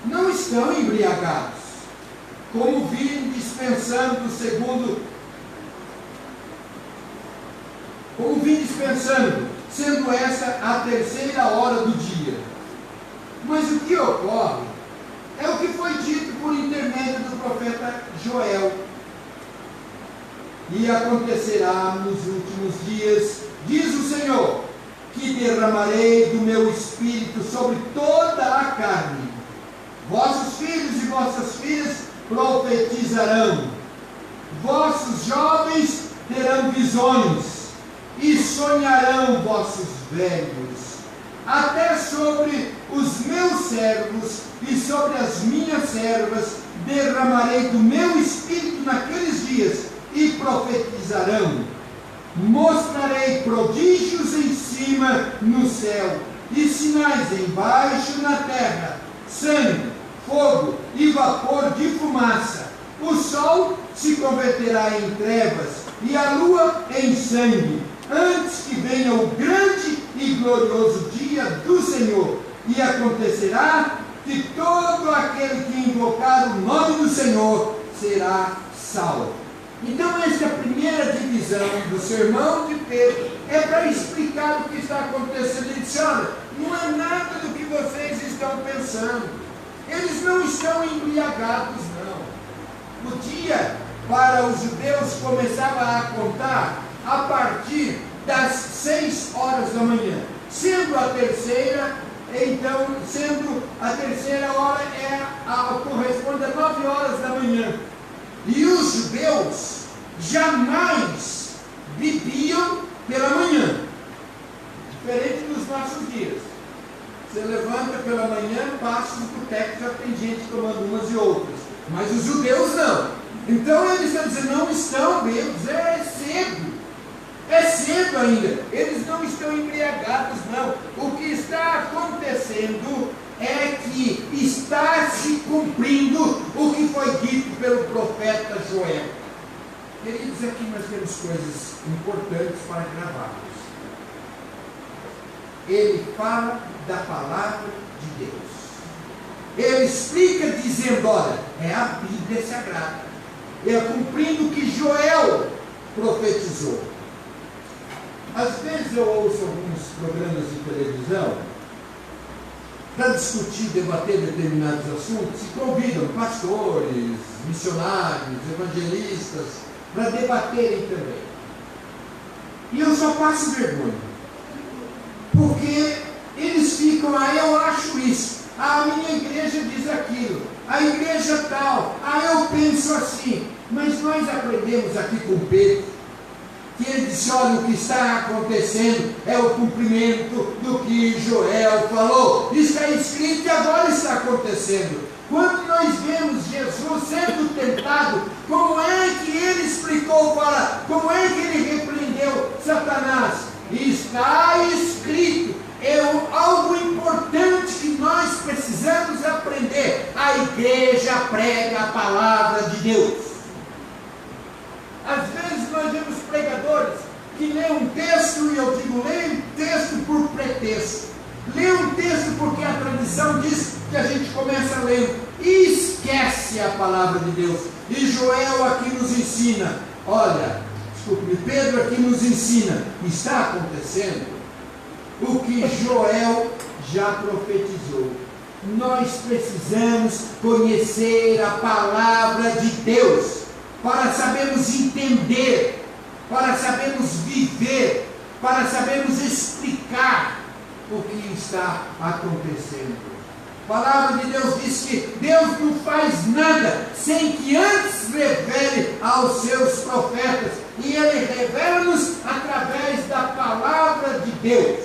não estão embriagados, como vim dispensando, sendo essa a 3ª hora do dia. Mas o que ocorre é o que foi dito por intermédio do profeta Joel. E acontecerá nos últimos dias, diz o Senhor, que derramarei do meu espírito sobre toda a carne. Vossos filhos e vossas filhas profetizarão, vossos jovens terão visões, e sonharão vossos velhos. Até sobre os meus servos e sobre as minhas servas derramarei do meu espírito naqueles dias e profetizarão. Mostrarei prodígios em cima no céu e sinais embaixo na terra: sangue, fogo e vapor de fumaça. O sol se converterá em trevas e a lua em sangue, antes que venha o grande e glorioso dia do Senhor. E acontecerá que todo aquele que invocar o nome do Senhor será salvo. Então, essa primeira divisão do sermão de Pedro é para explicar o que está acontecendo. Ele disse: olha, não é nada do que vocês estão pensando. Eles não estão embriagados, não. O dia para os judeus começava a contar a partir das 6 horas da manhã. Sendo a terceira hora corresponde a 9 horas da manhã. E os judeus jamais bebiam pela manhã, diferente dos nossos dias. Você levanta pela manhã, passa no boteco, já tem gente tomando umas e outras. Mas os judeus não. Então eles estão dizendo: não estão bêbados, é cedo. É cedo ainda. Eles não estão embriagados, não. O que está acontecendo é que está se cumprindo o que foi dito pelo profeta Joel. Queridos, aqui nós temos coisas importantes para gravarmos. Ele fala da palavra de Deus. Ele explica dizendo: olha, é a Bíblia Sagrada. É cumprindo o que Joel profetizou. Às vezes eu ouço alguns programas de televisão para discutir, debater determinados assuntos, e convidam pastores, missionários, evangelistas para debaterem também. E eu só passo vergonha, porque eles ficam: eu acho isso, a minha igreja diz aquilo, a igreja tal, eu penso assim. Mas nós aprendemos aqui com Pedro, que ele disse: olha, o que está acontecendo é o cumprimento do que Joel falou. Está escrito e agora está acontecendo. Quando nós vemos Jesus sendo tentado, como é que ele explicou como é que ele repreendeu Satanás? Está escrito. É algo importante que nós precisamos aprender. A igreja prega a palavra de Deus. Às vezes nós vemos pregadores que lêem um texto, e eu digo, leem um texto por pretexto. Lê um texto porque a tradição diz que a gente começa lendo e esquece a palavra de Deus. E Joel aqui nos ensina, Pedro aqui nos ensina, está acontecendo o que Joel já profetizou. Nós precisamos conhecer a palavra de Deus para sabermos entender, para sabermos viver, para sabermos explicar o que está acontecendo. A palavra de Deus diz que Deus não faz nada sem que antes revele aos seus profetas, e Ele revela-nos através da palavra de Deus.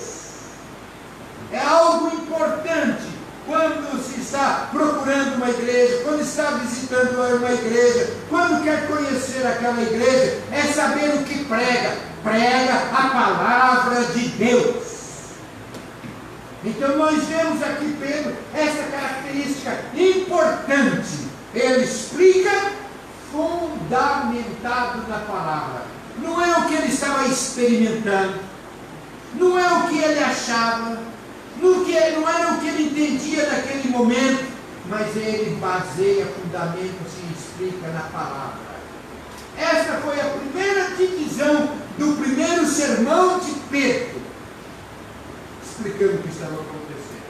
É algo importante quando se está procurando uma igreja, quando está visitando uma igreja, quando quer conhecer aquela igreja, é saber o que prega. Prega a palavra de Deus. Então nós vemos aqui Pedro essa característica importante. Ele explica fundamentado na palavra. Não é o que ele estava experimentando, não é o que ele achava, não era o que ele entendia naquele momento, mas ele baseia fundamentos e explica na palavra. Esta foi a primeira divisão do primeiro sermão de Pedro, explicando o que estava acontecendo.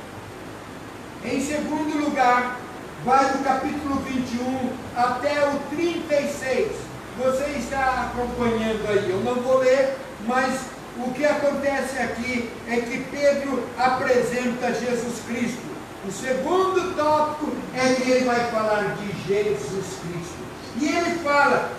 Em segundo lugar, vai do capítulo 21 até o 36. Você está acompanhando aí, eu não vou ler, mas o que acontece aqui é que Pedro apresenta Jesus Cristo. O segundo tópico é que ele vai falar de Jesus Cristo. E ele fala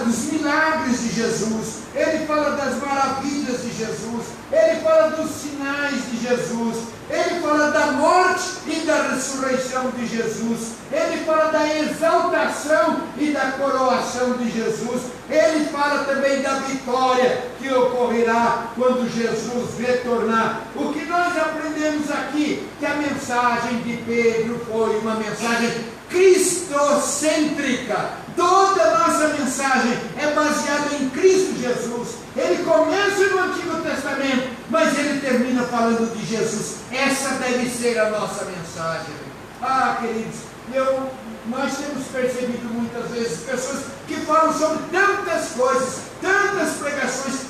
dos milagres de Jesus, ele fala das maravilhas de Jesus, ele fala dos sinais de Jesus, ele fala da morte e da ressurreição de Jesus, ele fala da exaltação e da coroação de Jesus, ele fala também da vitória que ocorrerá quando Jesus retornar. O que nós aprendemos aqui, que a mensagem de Pedro foi uma mensagem cristocêntrica. Toda a nossa mensagem é baseada em Cristo Jesus. Ele começa no Antigo Testamento, mas ele termina falando de Jesus. Essa deve ser a nossa mensagem. Ah, queridos, nós temos percebido muitas vezes pessoas que falam sobre tantas coisas, tantas pregações,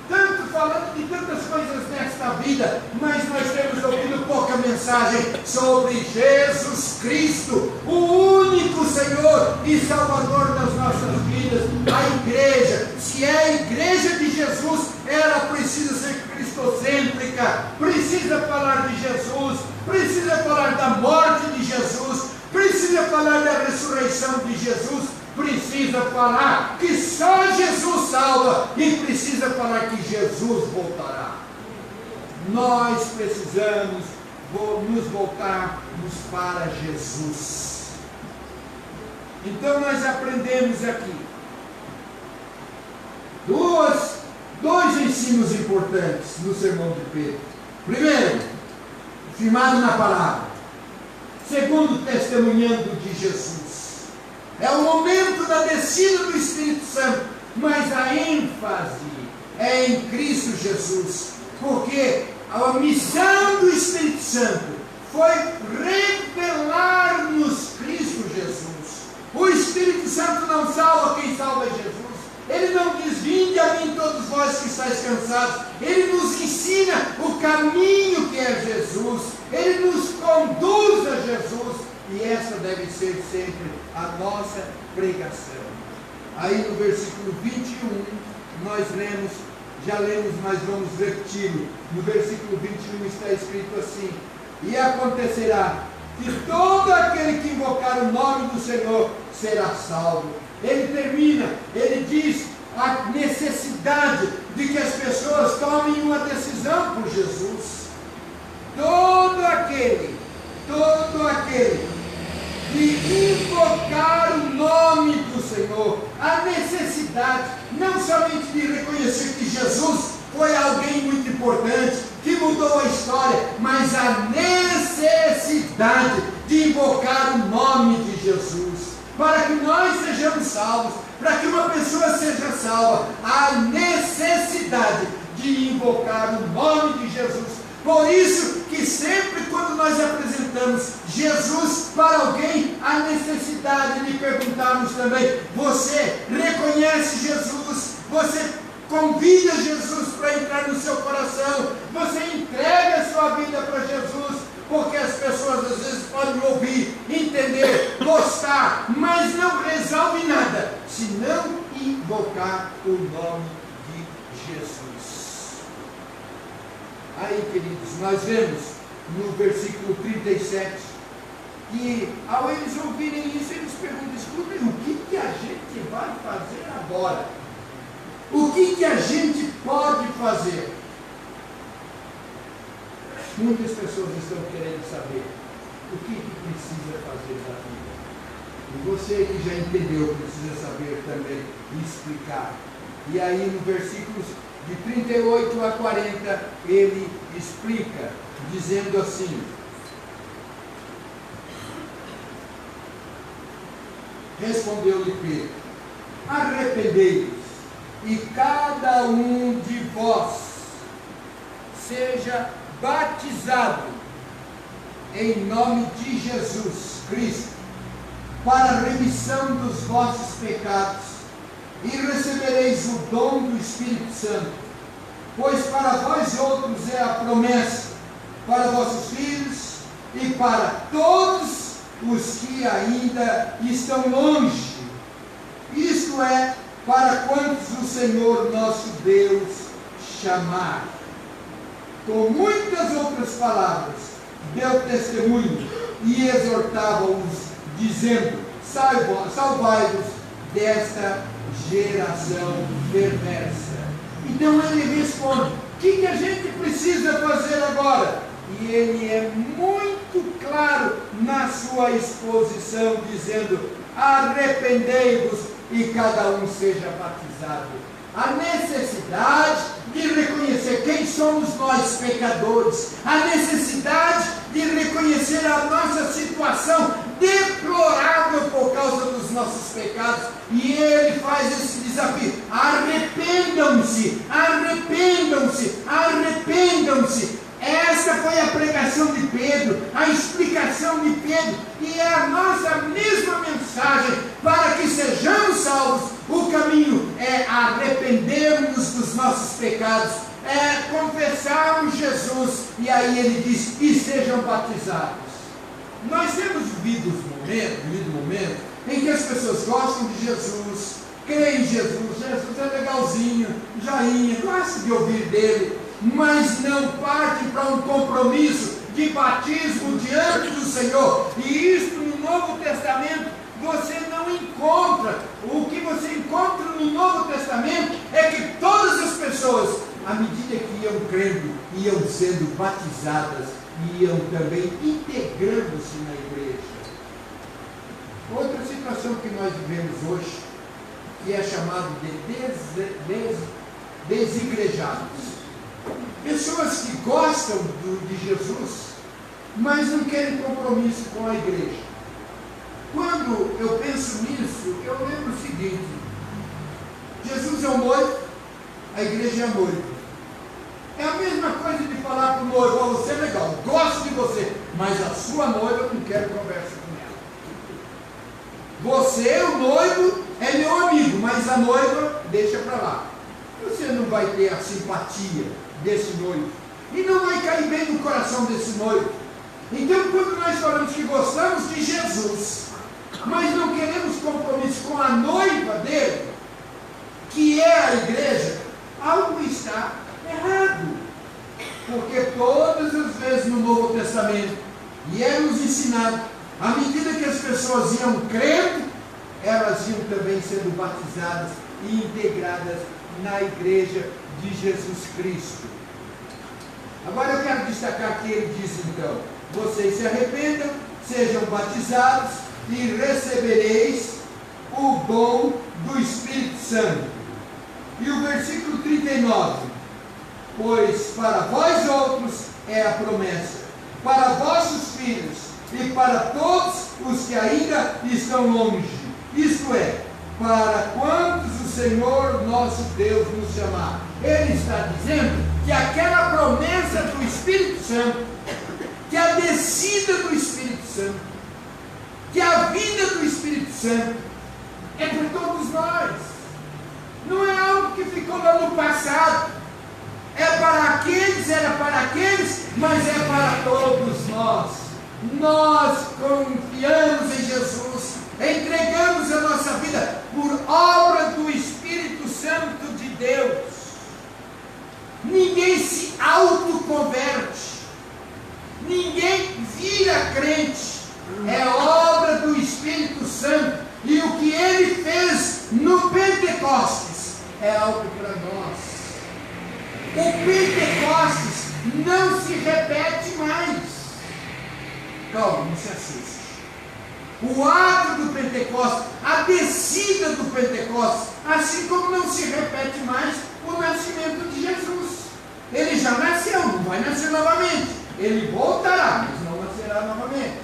tanto falando de tantas coisas nesta vida, mas nós temos ouvido pouca mensagem sobre Jesus Cristo, o único Senhor e Salvador das nossas vidas. A igreja, se é a igreja de Jesus, ela precisa ser cristocêntrica, precisa falar de Jesus, precisa falar da morte de Jesus, precisa falar da ressurreição de Jesus, precisa falar que só Jesus salva e precisa falar que Jesus voltará. Nós precisamos nos voltarmos para Jesus. Então nós aprendemos aqui dois ensinos importantes no sermão de Pedro. Primeiro, firmado na palavra. Segundo, testemunhando de Jesus. É o momento da descida do Espírito Santo, mas a ênfase é em Cristo Jesus, porque a missão do Espírito Santo foi revelar-nos Cristo Jesus. O Espírito Santo não salva, quem salva é Jesus. Ele não diz: vinde a mim todos vós que estáis cansados. Ele nos ensina o caminho que é Jesus. Ele nos conduz a Jesus. E essa deve ser sempre a nossa pregação. Aí no versículo 21, nós lemos, já lemos, mas vamos repeti-lo. No versículo 21 está escrito assim: e acontecerá que todo aquele que invocar o nome do Senhor será salvo. Ele termina, ele diz a necessidade de que as pessoas tomem uma decisão por Jesus. Todo aquele de invocar o nome do Senhor, a necessidade não somente de reconhecer que Jesus foi alguém muito importante, que mudou a história, mas a necessidade de invocar o nome de Jesus, para que nós sejamos salvos, para que uma pessoa seja salva, a necessidade de invocar o nome de Jesus. Por isso que sempre quando nós apresentamos Jesus para alguém, a necessidade de perguntarmos também: você reconhece Jesus? Você convida Jesus para entrar no seu coração? Você entrega a sua vida para Jesus? Porque as pessoas às vezes podem ouvir, entender, gostar, mas não resolve nada se não invocar o nome de Jesus. Aí, queridos, nós vemos no versículo 37 que ao eles ouvirem isso, eles perguntam: escutem, o que a gente vai fazer agora? O que a gente pode fazer? Muitas pessoas estão querendo saber o que precisa fazer da vida. E você que já entendeu precisa saber também e explicar. E aí no versículos de 38 a 40, ele explica, dizendo assim: respondeu-lhe Pedro: arrependei-vos, e cada um de vós seja batizado em nome de Jesus Cristo, para a remissão dos vossos pecados, e recebereis o dom do Espírito Santo, pois para vós outros é a promessa, para vossos filhos e para todos os que ainda estão longe, isto é, para quantos o Senhor nosso Deus chamar. Com muitas outras palavras, deu testemunho e exortava-os, dizendo: salvai-vos desta geração perversa. Então ele responde: o que a gente precisa fazer agora? E ele é muito claro na sua exposição, dizendo: arrependei-vos e cada um seja batizado. A necessidade de reconhecer quem somos nós, pecadores, a necessidade de reconhecer a nossa situação deplorável por causa dos nossos pecados, e ele faz esse desafio: arrependam-se, arrependam-se, arrependam-se. Essa foi a pregação de Pedro, a explicação de Pedro, e é a nossa mesma mensagem para que sejamos salvos. O caminho é arrependermos dos nossos pecados, é confessarmos Jesus, e aí ele diz: e sejam batizados. Nós temos vivido momentos em que as pessoas gostam de Jesus, creem em Jesus, Jesus é legalzinho, joinha, gosta de ouvir dele, mas não partem para um compromisso de batismo diante do Senhor. E isso no Novo Testamento você não encontra. O que você encontra no Novo Testamento é que todas as pessoas, à medida que iam crendo, iam sendo batizadas, iam também integrando-se na igreja. Outra situação que nós vivemos hoje, que é chamado de desigrejados. Pessoas que gostam de Jesus, mas não querem compromisso com a igreja. Quando eu penso nisso, eu lembro o seguinte: Jesus é o noivo, a igreja é a noiva. É a mesma coisa de falar para o noivo: oh, você é legal, gosto de você, mas a sua noiva eu não quero conversa com ela. Você, o noivo, é meu amigo, mas a noiva deixa para lá. Você não vai ter a simpatia desse noivo, e não vai cair bem no coração desse noivo. Então, quando nós falamos que gostamos de Jesus, mas não queremos compromisso com a noiva dele, que é a igreja, algo está errado. Porque todas as vezes no Novo Testamento, e é nos ensinado, à medida que as pessoas iam crendo, elas iam também sendo batizadas e integradas na igreja de Jesus Cristo. Agora eu quero destacar que ele diz então: vocês se arrependam, sejam batizados e recebereis o dom do Espírito Santo. E o versículo 39: pois para vós outros é a promessa, para vossos filhos e para todos os que ainda estão longe, isto é, para quantos o Senhor nosso Deus nos chamar. Ele está dizendo que aquela promessa do Espírito Santo, que a descida do Espírito Santo, que a vinda do Espírito Santo é para todos nós. Não é algo que ficou lá no passado. É para aqueles, era para aqueles, mas é para todos nós. Nós confiamos em Jesus, entregamos a nossa vida por obra do Espírito Santo de Deus. Ninguém se autoconverte, ninguém vira crente, é obra do Espírito Santo, e o que ele fez no Pentecostes é algo para nós. O Pentecostes não se repete mais. Calma, não se assuste. O ato do Pentecostes, a descida do Pentecostes, assim como não se repete mais o nascimento de Jesus. Ele já nasceu, não vai nascer novamente. Ele voltará, mas não nascerá novamente.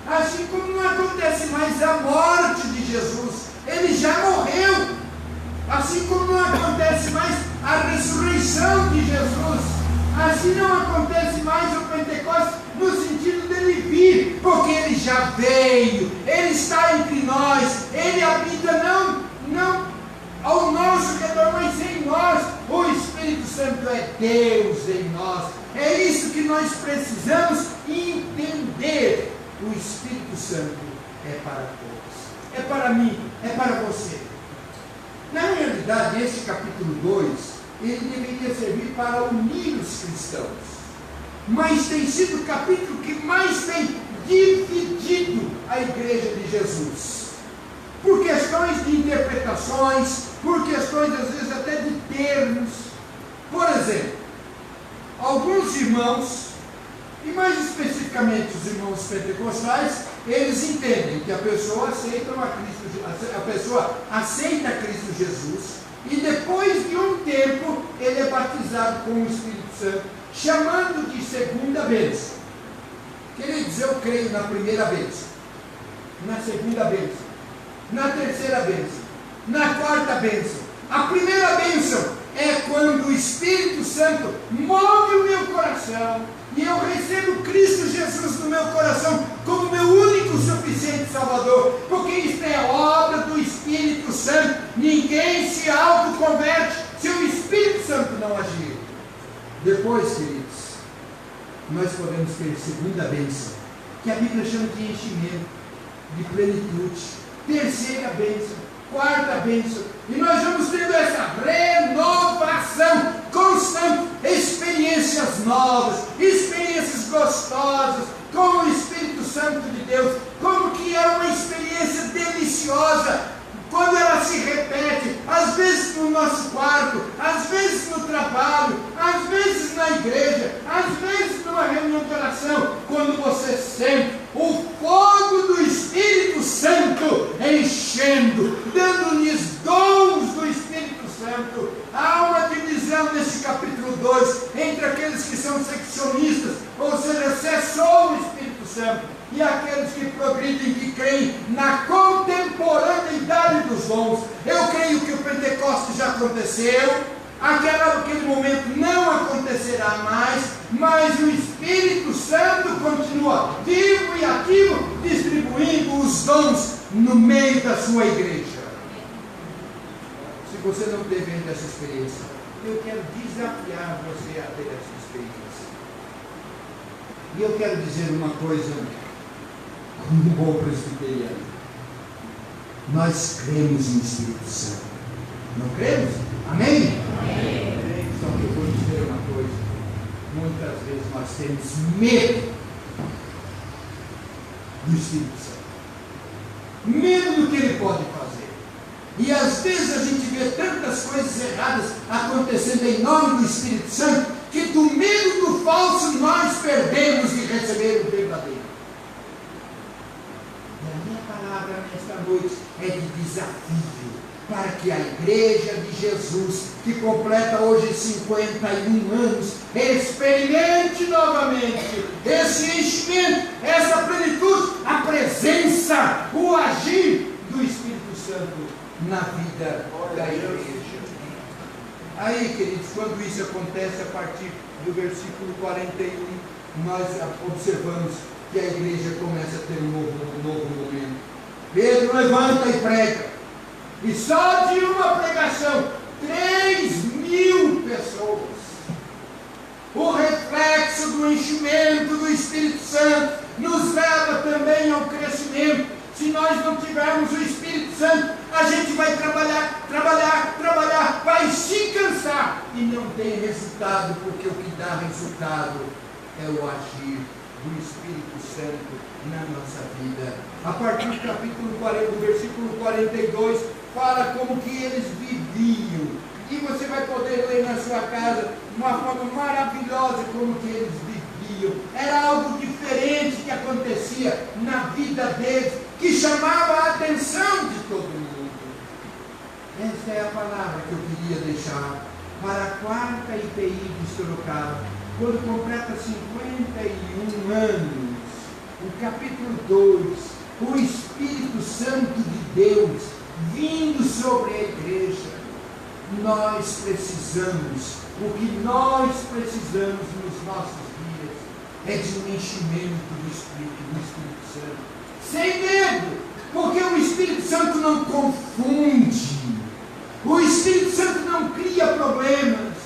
Assim como não acontece mais a morte de Jesus, ele já morreu. Assim como não acontece mais a ressurreição de Jesus, assim não acontece mais o Pentecostes no sentido dele vir, porque ele já veio, ele está entre nós, ele habita não ao nosso redor, mas em nós. O Espírito Santo é Deus em nós. É isso que nós precisamos entender. O Espírito Santo é para todos, é para mim, é para você. Na realidade, esse capítulo 2, ele deveria servir para unir os cristãos, mas tem sido o capítulo que mais tem dividido a igreja de Jesus, por questões de interpretações, por questões às vezes até de termos. Por exemplo, alguns irmãos, e mais especificamente os irmãos pentecostais, eles entendem que a pessoa aceita Cristo Jesus, e depois de um tempo ele é batizado com o Espírito Santo, chamando de segunda bênção. Queridos, eu creio na primeira bênção, na segunda bênção, na terceira bênção, na quarta bênção. A primeira bênção é quando o Espírito Santo move o meu coração e eu recebo Cristo Jesus no meu coração como meu único suficiente Salvador, porque isso é obra do Espírito Santo. Ninguém se autoconverte se o Espírito Santo não agir. Depois, queridos, nós podemos ter segunda bênção, que a Bíblia chama de enchimento, de plenitude. Terceira bênção, quarta bênção, e nós vamos tendo essa renovação constante, experiências novas, experiências gostosas com o Espírito Santo de Deus, como que é uma experiência deliciosa quando ela se repete, às vezes no nosso quarto, às vezes no trabalho, às vezes na igreja, às vezes numa reunião de oração, quando você sente o fogo do Espírito Santo enchendo, dando-lhes dons do Espírito Santo. Há uma divisão nesse capítulo 2 entre aqueles que são seccionistas, ou seja, cessou o Espírito Santo, e aqueles que progridem, que creem na contemporaneidade dos dons. Eu creio que o Pentecostes já aconteceu, aquele momento não acontecerá mais, mas o Espírito Santo continua vivo e ativo, distribuindo os dons no meio da sua igreja. Se você não teve ainda essa experiência, eu quero desafiar você a ter essa experiência. E eu quero dizer uma coisa, como um bom presbiteriano: nós cremos no Espírito Santo. Não cremos? Amém? Amém. Só que eu vou dizer uma coisa: muitas vezes nós temos medo do Espírito Santo, medo do que ele pode fazer. E às vezes a gente vê tantas coisas erradas acontecendo em nome do Espírito Santo, que do medo do falso nós perdemos de receber o verdadeiro. E a minha palavra nesta noite é de desafio para que a igreja de Jesus, que completa hoje 51 anos, experimente novamente esse enchimento, essa plenitude, a presença, o agir do Espírito Santo na vida da igreja. Aí, queridos, quando isso acontece, a partir do versículo 41, nós observamos que a igreja começa a ter um novo momento. Pedro levanta e prega, e só de uma pregação, 3.000 pessoas. O reflexo do enchimento do Espírito Santo nos leva também ao crescimento. Se nós não tivermos o Espírito Santo, a gente vai trabalhar, vai se cansar e não tem resultado, porque o que dá resultado é o agir do Espírito Santo na nossa vida. A partir do capítulo 40, do versículo 42, fala como que eles viviam. E você vai poder ler na sua casa de uma forma maravilhosa como que eles viviam. Era algo diferente que acontecia na vida deles, que chamava a atenção de todo mundo. Esta é a palavra que eu queria deixar para a quarta IPI de Sorocaba, quando completa 51 anos, o capítulo 2, o Espírito Santo de Deus vindo sobre a igreja. Nós precisamos, o que nós precisamos nos nossos dias é de um enchimento do Espírito Santo, sem medo, porque o Espírito Santo não confunde, o Espírito Santo não cria problemas.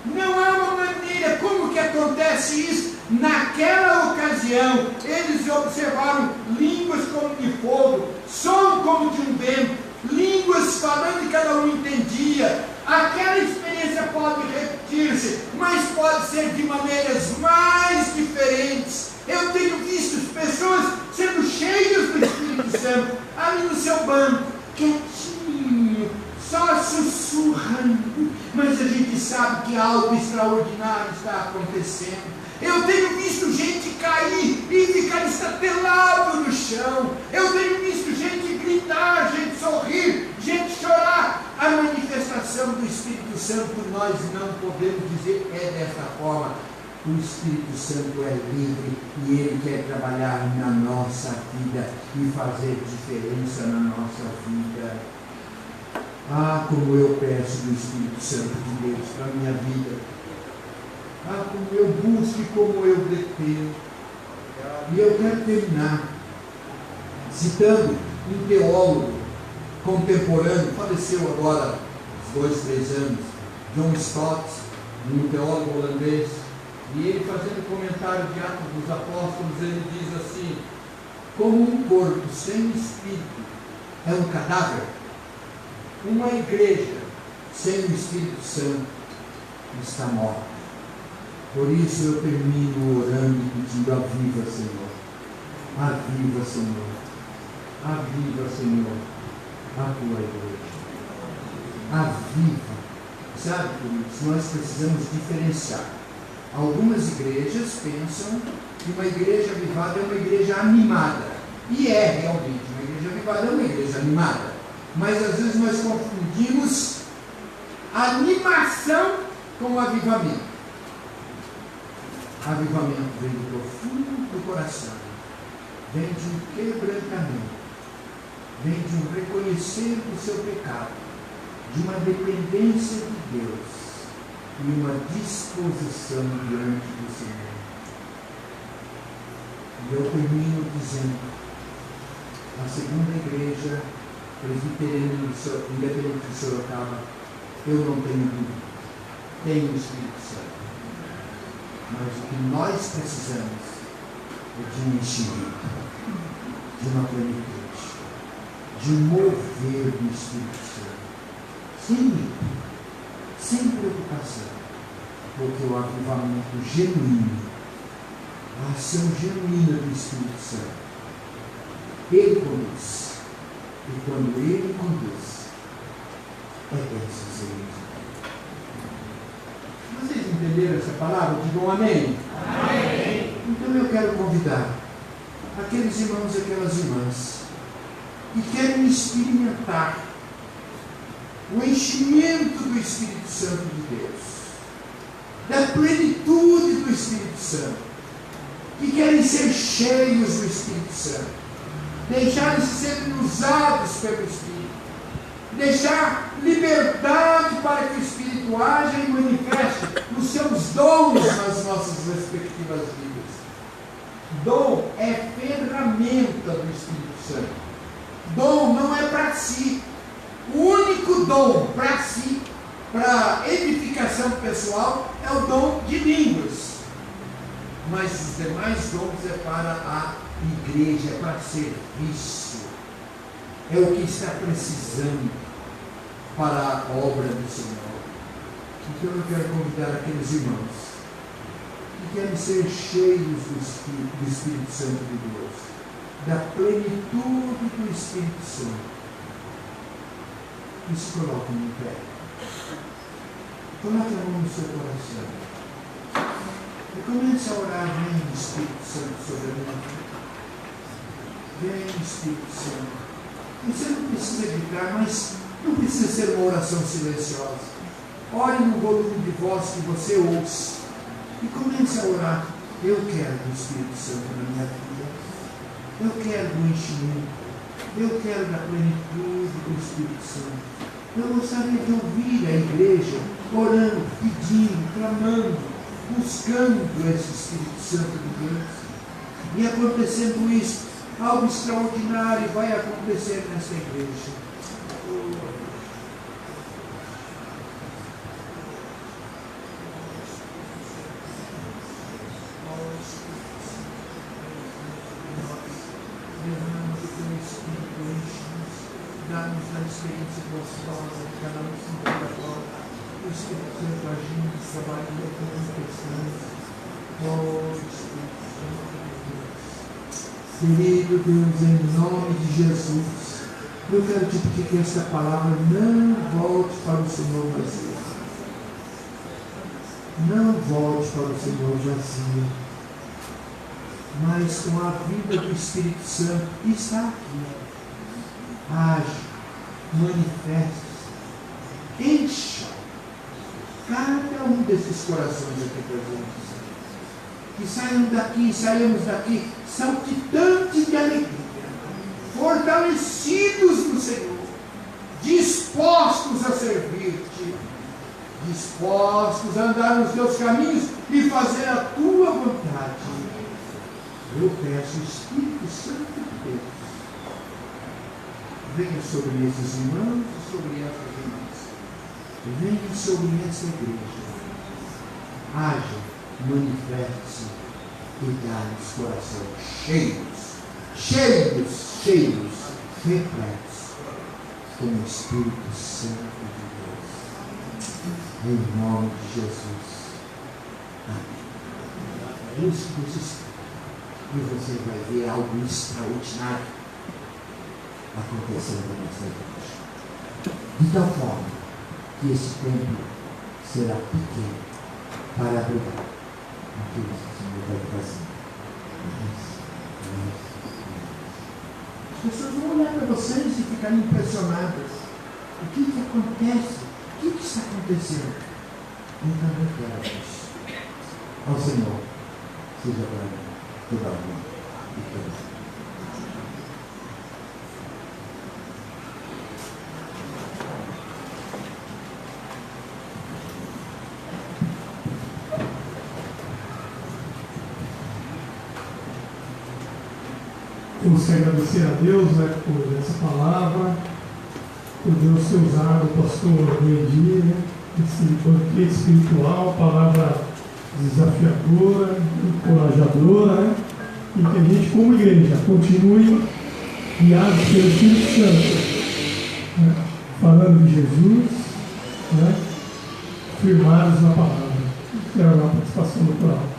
Não há uma maneira. Como que acontece isso? Naquela ocasião, eles observaram línguas como de fogo, som como de um vento, línguas falando e cada um entendia. Aquela experiência pode repetir-se, mas pode ser de maneiras mais diferentes. Eu tenho visto pessoas sendo cheias do Espírito Santo, ali no seu banco, quietinho, só sussurrando, mas a gente sabe que algo extraordinário está acontecendo. Eu tenho visto gente cair e ficar estatelado no chão. Eu tenho visto gente gritar, gente sorrir, gente chorar. A manifestação do Espírito Santo, nós não podemos dizer é desta forma. O Espírito Santo é livre e Ele quer trabalhar na nossa vida e fazer diferença na nossa vida. Ah, como eu peço do Espírito Santo de Deus para a minha vida. Ah, como eu busco e como eu pretendo. E eu quero terminar citando um teólogo contemporâneo, faleceu agora há 2, 3 anos, John Stott, um teólogo holandês, e ele fazendo comentário de Atos dos Apóstolos, ele diz assim: como um corpo sem espírito é um cadáver, uma igreja sem o Espírito Santo está morta. Por isso eu termino orando e pedindo: aviva, Senhor, aviva, Senhor, aviva, Senhor, a tua igreja, aviva. Sabe, queridos, nós precisamos diferenciar. Algumas igrejas pensam que uma igreja avivada é uma igreja animada, e é realmente, uma igreja avivada é uma igreja animada, mas às vezes nós confundimos animação com avivamento. Avivamento vem do profundo do coração, vem de um quebrantamento, vem de um reconhecer do seu pecado, de uma dependência de Deus e uma disposição diante do Senhor. E eu termino dizendo: a segunda igreja presbiteriana independente de Sorocaba, eu não tenho dúvida, tem o Espírito Santo. Mas o que nós precisamos é de um enchimento, de uma plenitude, de um mover do Espírito Santo. Sem preocupação, porque o avivamento genuíno, a ação genuína do Espírito Santo, Ele conduz. E quando Ele conduz, é bênçãos em Ele. Vocês entenderam essa palavra? Digam amém. Amém. Então eu quero convidar aqueles irmãos e aquelas irmãs que querem experimentar o enchimento do Espírito Santo de Deus, da plenitude do Espírito Santo, que querem ser cheios do Espírito Santo, deixarem-se ser usados pelo Espírito, deixar liberdade para que o Espírito haja e manifeste os seus dons nas nossas respectivas vidas. Dom é ferramenta do Espírito Santo. Dom não é para si. O único dom para si, para edificação pessoal, é o dom de línguas. Mas os demais dons é para a igreja, é para serviço. É o que está precisando para a obra do Senhor. Então eu quero convidar aqueles irmãos que querem ser cheios do Espírito Santo de Deus, da plenitude do Espírito Santo, e se coloquem em pé. Coloque a mão no seu coração e comece a orar: vem Espírito Santo sobre a minha vida, vem Espírito Santo. Você não precisa gritar, mas não precisa ser uma oração silenciosa. Ore no volume de voz que você ouça e comece a orar: eu quero o Espírito Santo na minha vida, eu quero o enchimento, eu quero da plenitude do Espírito Santo. Eu gostaria de ouvir a igreja orando, pedindo, clamando, buscando esse Espírito Santo de Deus. E acontecendo isso, algo extraordinário vai acontecer nessa igreja. Dá-nos a experiência gostosa de cada um se agora, o Espírito Santo agindo, trabalhando, manifestando. Oh, Espírito Santo de Deus. Querido Deus, em nome de Jesus, eu quero te pedir que esta palavra não volte para o Senhor vazia. Não volte para o Senhor jazinho, mas com a vida do Espírito Santo está aqui. Age, manifeste, encha cada um desses corações aqui presentes. Que saiam daqui, saímos daqui saltitantes de alegria, fortalecidos no Senhor, dispostos a servir-te, dispostos a andar nos teus caminhos e fazer a tua vontade. Eu peço, Espírito Santo de Deus, venha sobre esses irmãos e sobre essas irmãs, venha sobre essa igreja, haja, manifeste-se e dá-nos corações cheios, repletos com o Espírito Santo de Deus. Em nome de Jesus. Amém. É isso que Deus espera. E você vai ver algo extraordinário acontecendo na nossa igreja. De tal forma que esse templo será pequeno para abrigar aquilo que o Senhor vai fazer. As pessoas vão olhar para vocês e ficarem impressionadas. O que acontece? O que está acontecendo? Então eu quero isso. Ao Senhor seja glória, toda a honra e toda a glória. Temos que agradecer a Deus, né, por essa palavra, por Deus ter usado o pastor Bendir, né, esse banquete espiritual, palavra desafiadora, encorajadora, né, e que a gente, como igreja, continue guiados pelo Espírito Santo, né, falando de Jesus, né, firmados na palavra. Quero a participação do coral.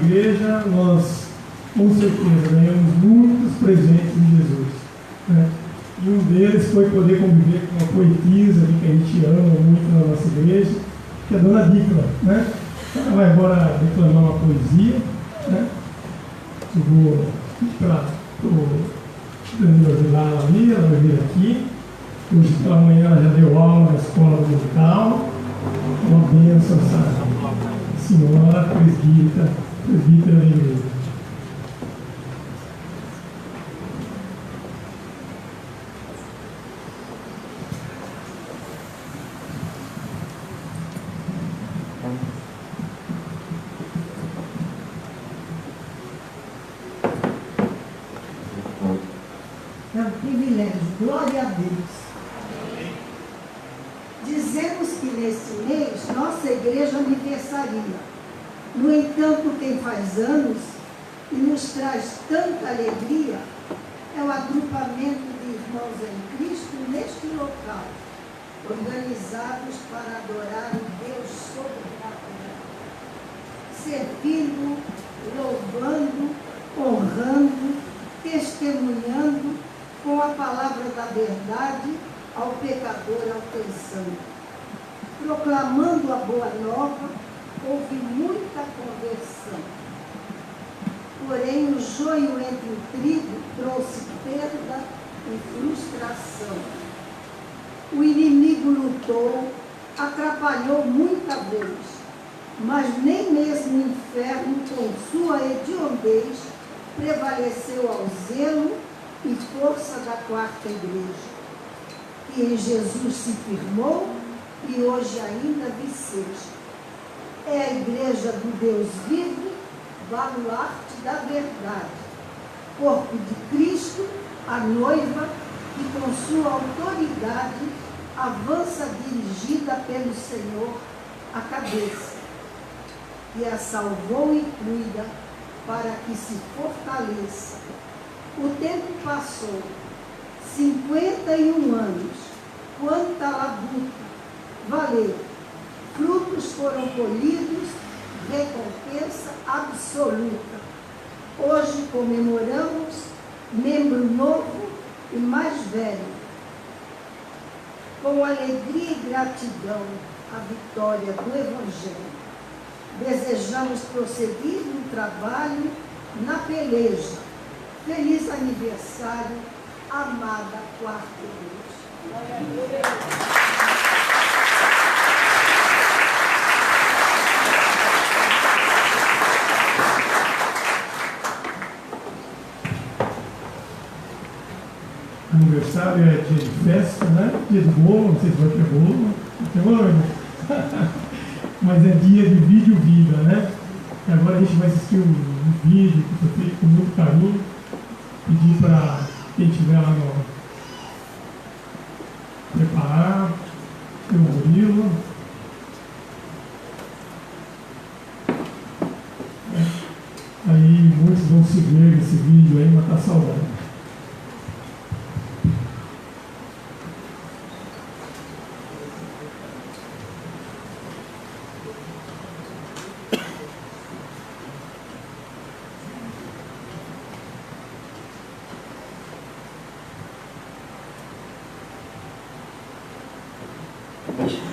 igreja, nós com certeza ganhamos muitos presentes de Jesus, né? E um deles foi poder conviver com uma poetisa que a gente ama muito na nossa igreja, que é a Dona Dicla, né? Ela vai agora declamar uma poesia, né? Eu vou pedir para o Danilo ajudar ali, ela vai vir aqui. Hoje pela manhã ela já deu aula na escola musical. Uma bênção essa senhora presbítera da igreja. É um privilégio, glória a Deus. Dizemos que nesse mês nossa igreja aniversaria. No entanto, quem faz anos e nos traz tanta alegria é o agrupamento de irmãos em Cristo neste local, organizados para adorar o Deus sobrenatural, servindo, louvando, honrando, testemunhando com a palavra da verdade ao pecador alcançando. Proclamando a boa nova, houve muita conversão. Porém, o joio entre o trigo trouxe perda e frustração. O inimigo lutou, atrapalhou muita vez, mas nem mesmo o inferno, com sua hediondez, prevaleceu ao zelo e força da quarta igreja, que em Jesus se firmou e hoje ainda viceja. É a igreja do Deus vivo, baluarte da verdade, corpo de Cristo, a noiva, que com sua autoridade avança dirigida pelo Senhor a cabeça, que a salvou e cuida para que se fortaleça. O tempo passou, 51 anos, quanta labuta, valeu, frutos foram colhidos, recompensa absoluta. Hoje comemoramos membro novo e mais velho, com alegria e gratidão a vitória do Evangelho. Desejamos prosseguir no trabalho, na peleja. Feliz aniversário, amada quarta igreja. Glória a Deus. Aniversário é dia de festa, né? Dia de bolo, não sei se vai ter bolo. Não tem bolo, irmão? Mas é dia de vídeo vida, né? E agora a gente vai assistir um vídeo que foi feito com muito carinho. Pedir para quem estiver lá no preparar, o Murilo. Aí muitos vão se ver nesse vídeo aí, matar saudade.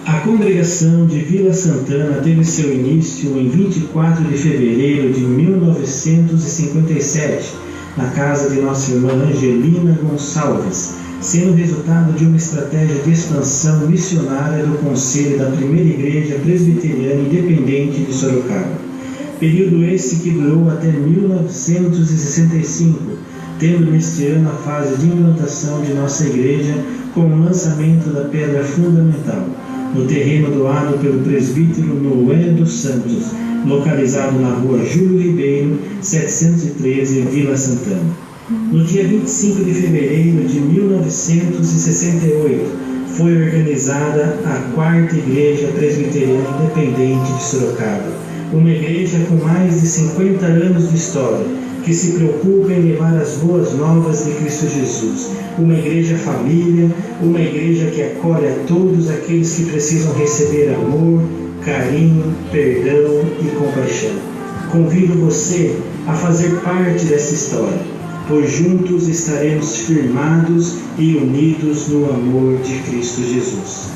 A congregação de Vila Santana teve seu início em 24 de fevereiro de 1957, na casa de nossa irmã Angelina Gonçalves, sendo resultado de uma estratégia de expansão missionária do Conselho da Primeira Igreja Presbiteriana Independente de Sorocaba. Período esse que durou até 1965, tendo neste ano a fase de implantação de nossa igreja com o lançamento da pedra fundamental, no terreno doado pelo presbítero Noé dos Santos, localizado na rua Júlio Ribeiro, 713, Vila Santana. No dia 25 de fevereiro de 1968, foi organizada a Quarta Igreja Presbiteriana Independente de Sorocaba, uma igreja com mais de 50 anos de história, que se preocupa em levar as boas novas de Cristo Jesus, uma igreja família, uma igreja que acolhe a todos aqueles que precisam receber amor, carinho, perdão e compaixão. convido você a fazer parte dessa história, pois juntos estaremos firmados e unidos no amor de Cristo Jesus.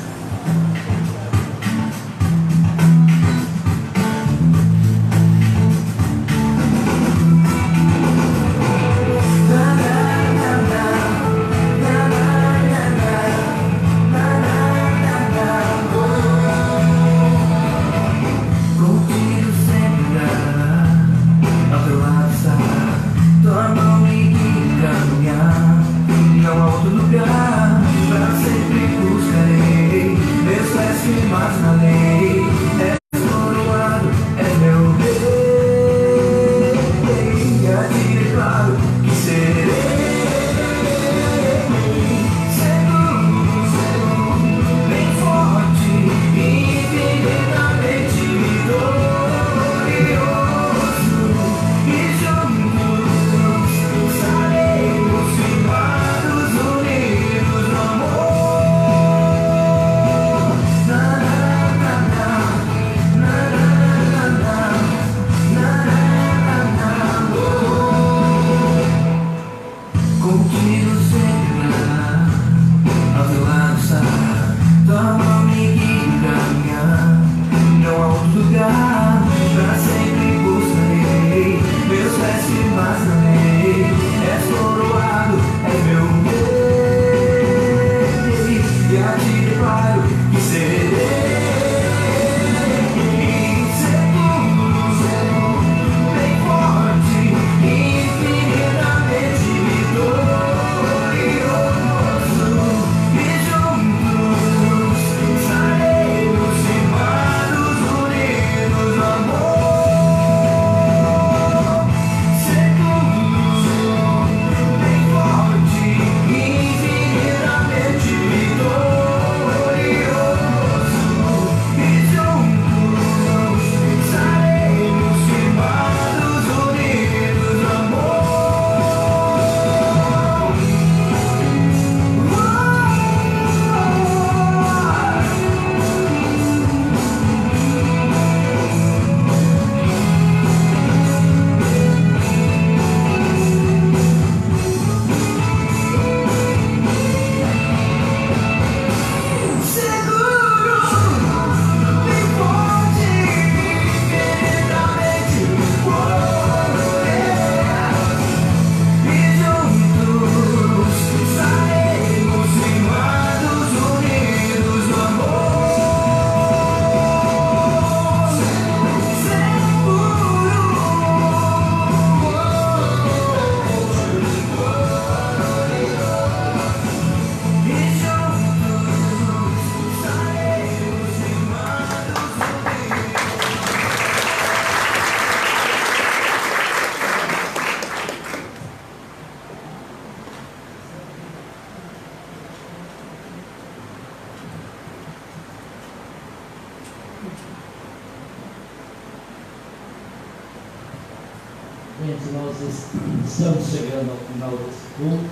Gente, nós estamos chegando ao final desse culto,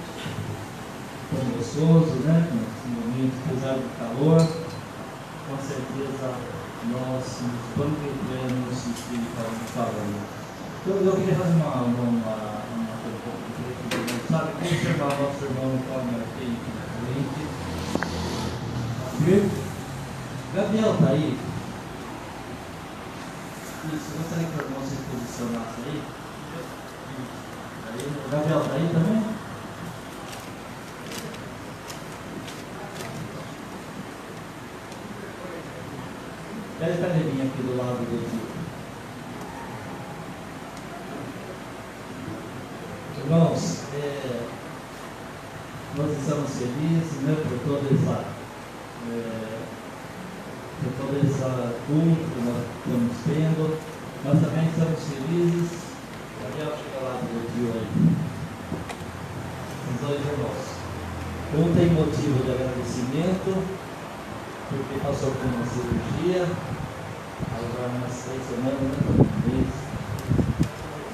tão gostoso, né? Nesse momento, apesar do calor, com certeza nós nos banquetamos espiritualmente falando. Então, eu queria fazer uma pergunta, sabe? Como observar o nosso irmão Cláudio aqui na frente? Gabriel está aí? Isso, eu gostaria que o irmão se posicionasse aí. O Gabriel está aí também? Pede a cadeirinha aqui do lado do tio. Irmãos, nós estamos felizes, né, por todo esse culto que nós estamos tendo. Nós também estamos felizes. Gabriel, chega lá do tio aí. Os dois irmãos. Um tem motivo de agradecimento, porque passou por uma cirurgia, agora umas 3 semanas, né?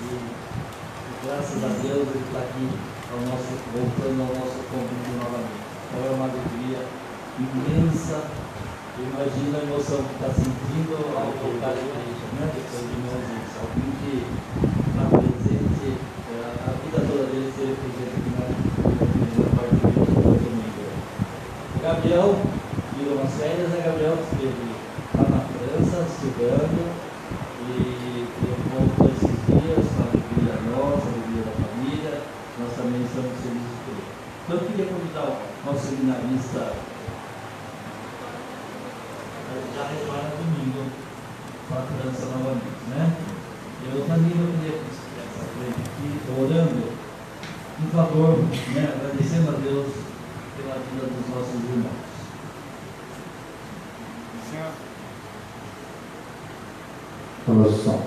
E graças a Deus ele está aqui voltando ao nosso convívio novamente. Então é uma alegria imensa Imagina a emoção que está sentindo ao voltar à igreja, né? Seus irmãos, alguém que está presente, a vida toda dele ser presente aqui na parte de domingo. O Gabriel virou umas férias, a Gabriel esteve lá na França, estudando, e voltou esses dias, a alegria nossa, a alegria da família, nós também estamos felizes por ele. Então eu queria convidar o nosso seminarista já retorna domingo para a França novamente, né? Eu também queria essa frente aqui, orando em favor, né? Agradecendo a Deus pela vida dos nossos irmãos. Oração.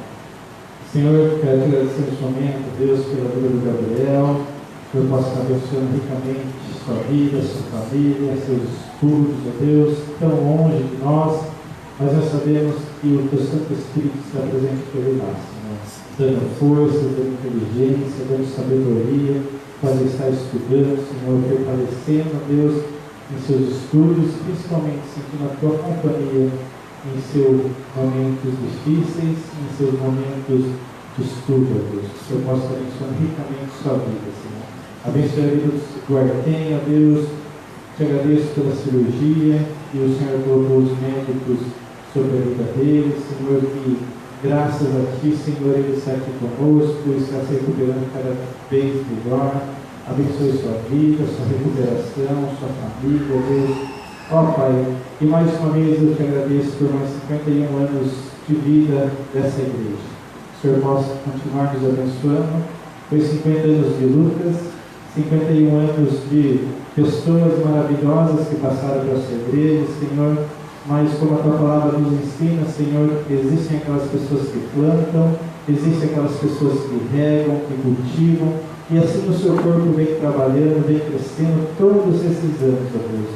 Senhor, quero te agradecer neste momento, Deus, pela vida do Gabriel, que eu possa estar abençoando ricamente sua vida, sua família, seus estudos, ó Deus, tão longe de nós, mas nós sabemos que o teu Santo Espírito está presente por nós, Senhor, dando força, dando inteligência, dando sabedoria, para ele estar estudando, Senhor, fortalecendo, ó Deus, em seus estudos, principalmente sentindo a tua companhia em seus momentos difíceis, em seus momentos de estudo, ó Deus, que o Senhor possa abençoar ricamente sua vida, Senhor. Abençoe a vida do Artem, ó Deus, te agradeço pela cirurgia e o Senhor colocou os médicos sobre a vida dele, Senhor, que graças a ti, Senhor, ele está aqui conosco, está se recuperando cada vez melhor. Abençoe sua vida, sua recuperação, sua família, Deus. Ó Pai, e mais uma vez eu te agradeço por mais 51 anos de vida dessa igreja. O Senhor possa continuar nos abençoando. Foi 50 anos de lutas, 51 anos de pessoas maravilhosas que passaram pela sua igreja, Senhor. Mas como a tua palavra nos ensina, Senhor, existem aquelas pessoas que plantam, existem aquelas pessoas que regam, que cultivam, e assim o seu corpo vem trabalhando, vem crescendo todos esses anos, ó Deus.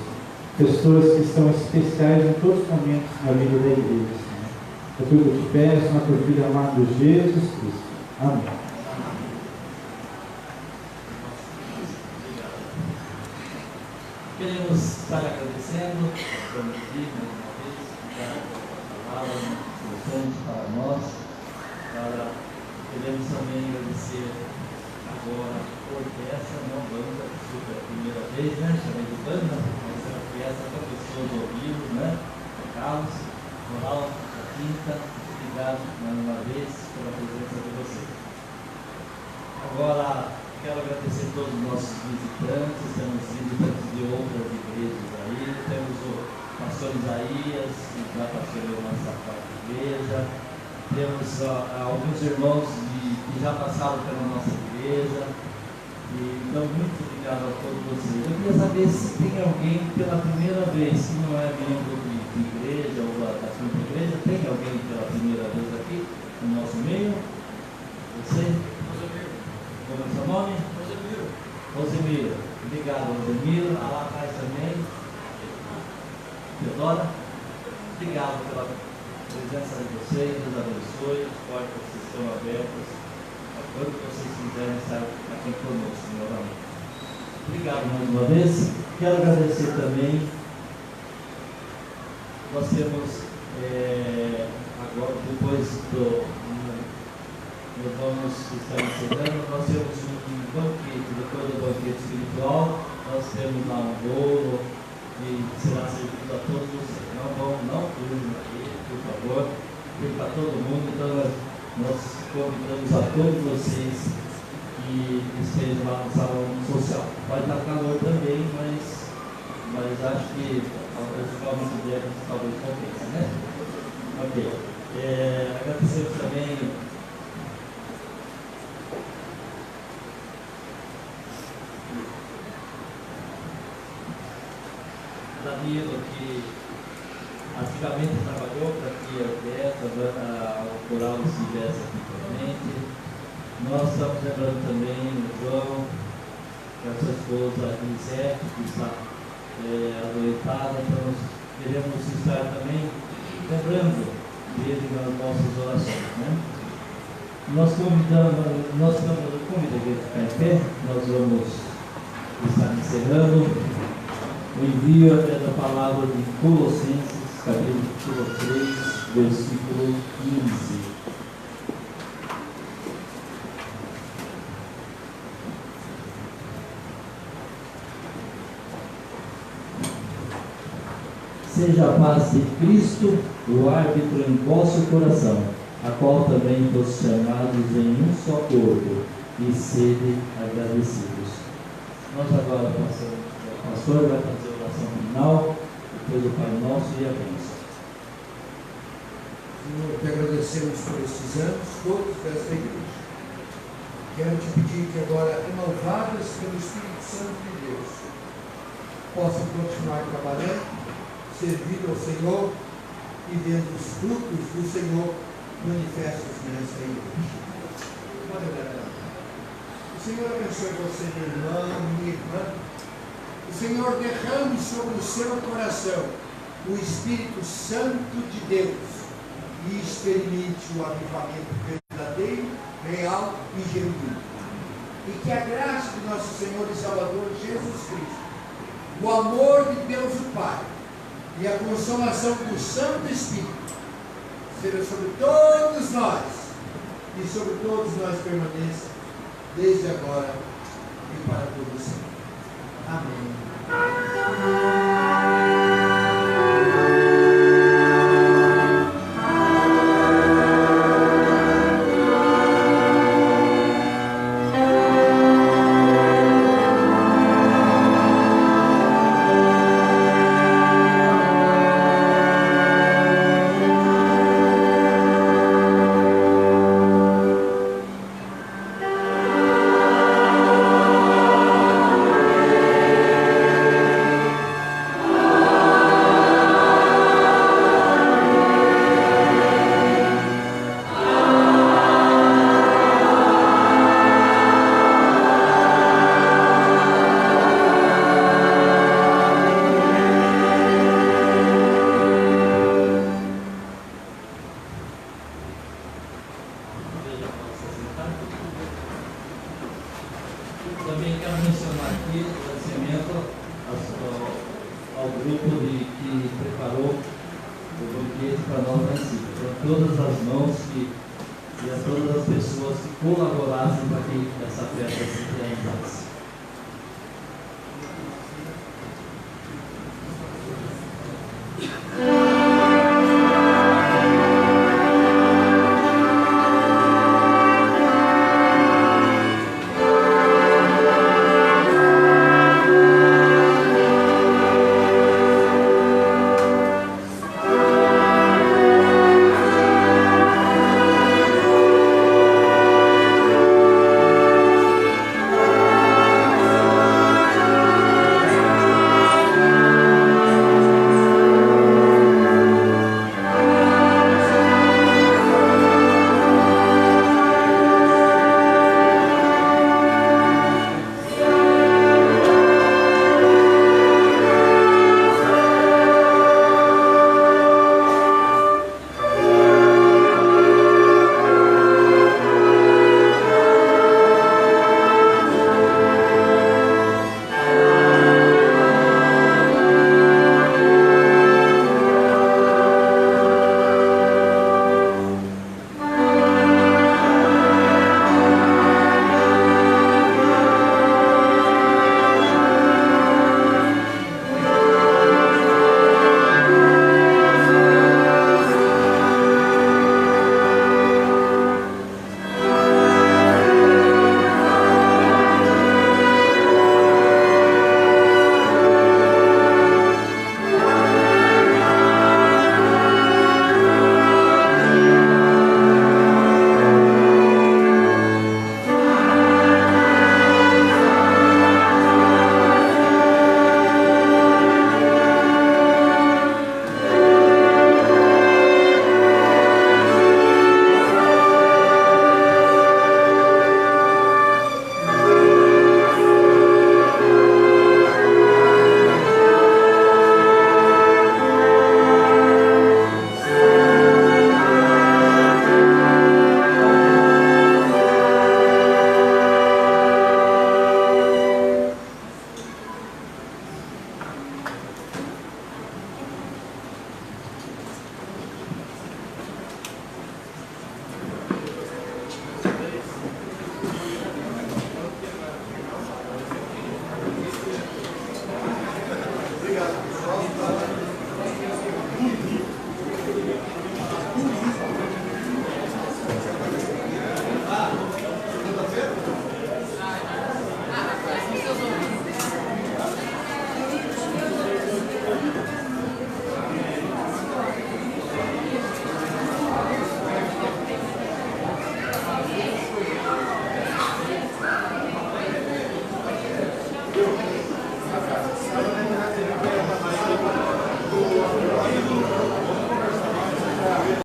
Pessoas que são especiais em todos os momentos na vida da igreja, Senhor. É tudo que eu te peço, na teu Filho amado Jesus Cristo. Amém. Queremos estar agradecendo, vamos pedir mais uma vez, a palavra importante para nós. Queremos também agradecer agora a orquestra, não banda, que foi a primeira vez, né? Chamei de banda, mas a orquestra com pessoas ao vivo, né? Carlos, Moral, a Quinta, obrigado mais uma vez pela presença de vocês. Agora, quero agradecer a todos os nossos visitantes, temos visitantes de outras igrejas aí, temos o pastor Isaías, que já pastoreou nossa quarta igreja, temos alguns irmãos que já passaram pela nossa igreja, e então muito obrigado a todos vocês. Eu queria saber se tem alguém pela primeira vez que não é membro de igreja ou da quinta igreja, tem alguém pela primeira vez aqui no nosso meio? Você? Como é o seu nome? Rosemiro. Obrigado, Rosemiro. Lá atrás também. Teodora. Obrigado pela presença de vocês. Deus abençoe. As portas estão abertas. Quando vocês quiserem estar aqui conosco, novamente. Obrigado mais uma vez. Quero agradecer também. Nós temos agora, depois nós vamos estar encerrando, nós temos um banquete, depois do banquete espiritual, nós temos lá um bolo que será servido a todos vocês. Não fujam aqui, por favor, fique para todo mundo. Então nós convidamos a todos vocês que estejam lá no salão social. Vai estar calor também, mas acho que os jovens devem talvez compensa, né? Ok. Agradecemos também Danilo, que ativamente trabalhou para que a orquestra, o coral estivesse aqui presente. Nós estamos lembrando também o João, que é a sua esposa Elisete, que está adoentada, então nós queremos estar também lembrando dele nas nossas orações, né? Nós convidamos a igreja a ficar em pé, nós vamos estar encerrando. O envio é da palavra de Colossenses, capítulo 3, versículo 15. Seja a paz de Cristo o árbitro em vosso coração, a qual também foste chamados em um só corpo, e sede agradecidos. Nós agora passamos, o pastor vai fazer a oração final, depois o Pai Nosso e a bênção. Senhor, te agradecemos por estes anos todos desta igreja. Quero te pedir que agora, renovadas pelo Espírito Santo de Deus, possam continuar trabalhando, servindo ao Senhor e vendo os frutos do Senhor manifestos nesta igreja. O Senhor abençoe você, meu irmão, minha irmã. O Senhor derrame sobre o seu coração o Espírito Santo de Deus e experimente o avivamento verdadeiro, real e genuíno. E que a graça do nosso Senhor e Salvador Jesus Cristo, o amor de Deus o Pai e a consolação do Santo Espírito seja sobre todos nós e sobre todos nós permaneça desde agora e para todo sempre. Amém. Também quero mencionar aqui o agradecimento ao grupo que preparou o banquete para nós na Cícero, para todas as mãos e a todas as pessoas que colaborassem para que essa festa se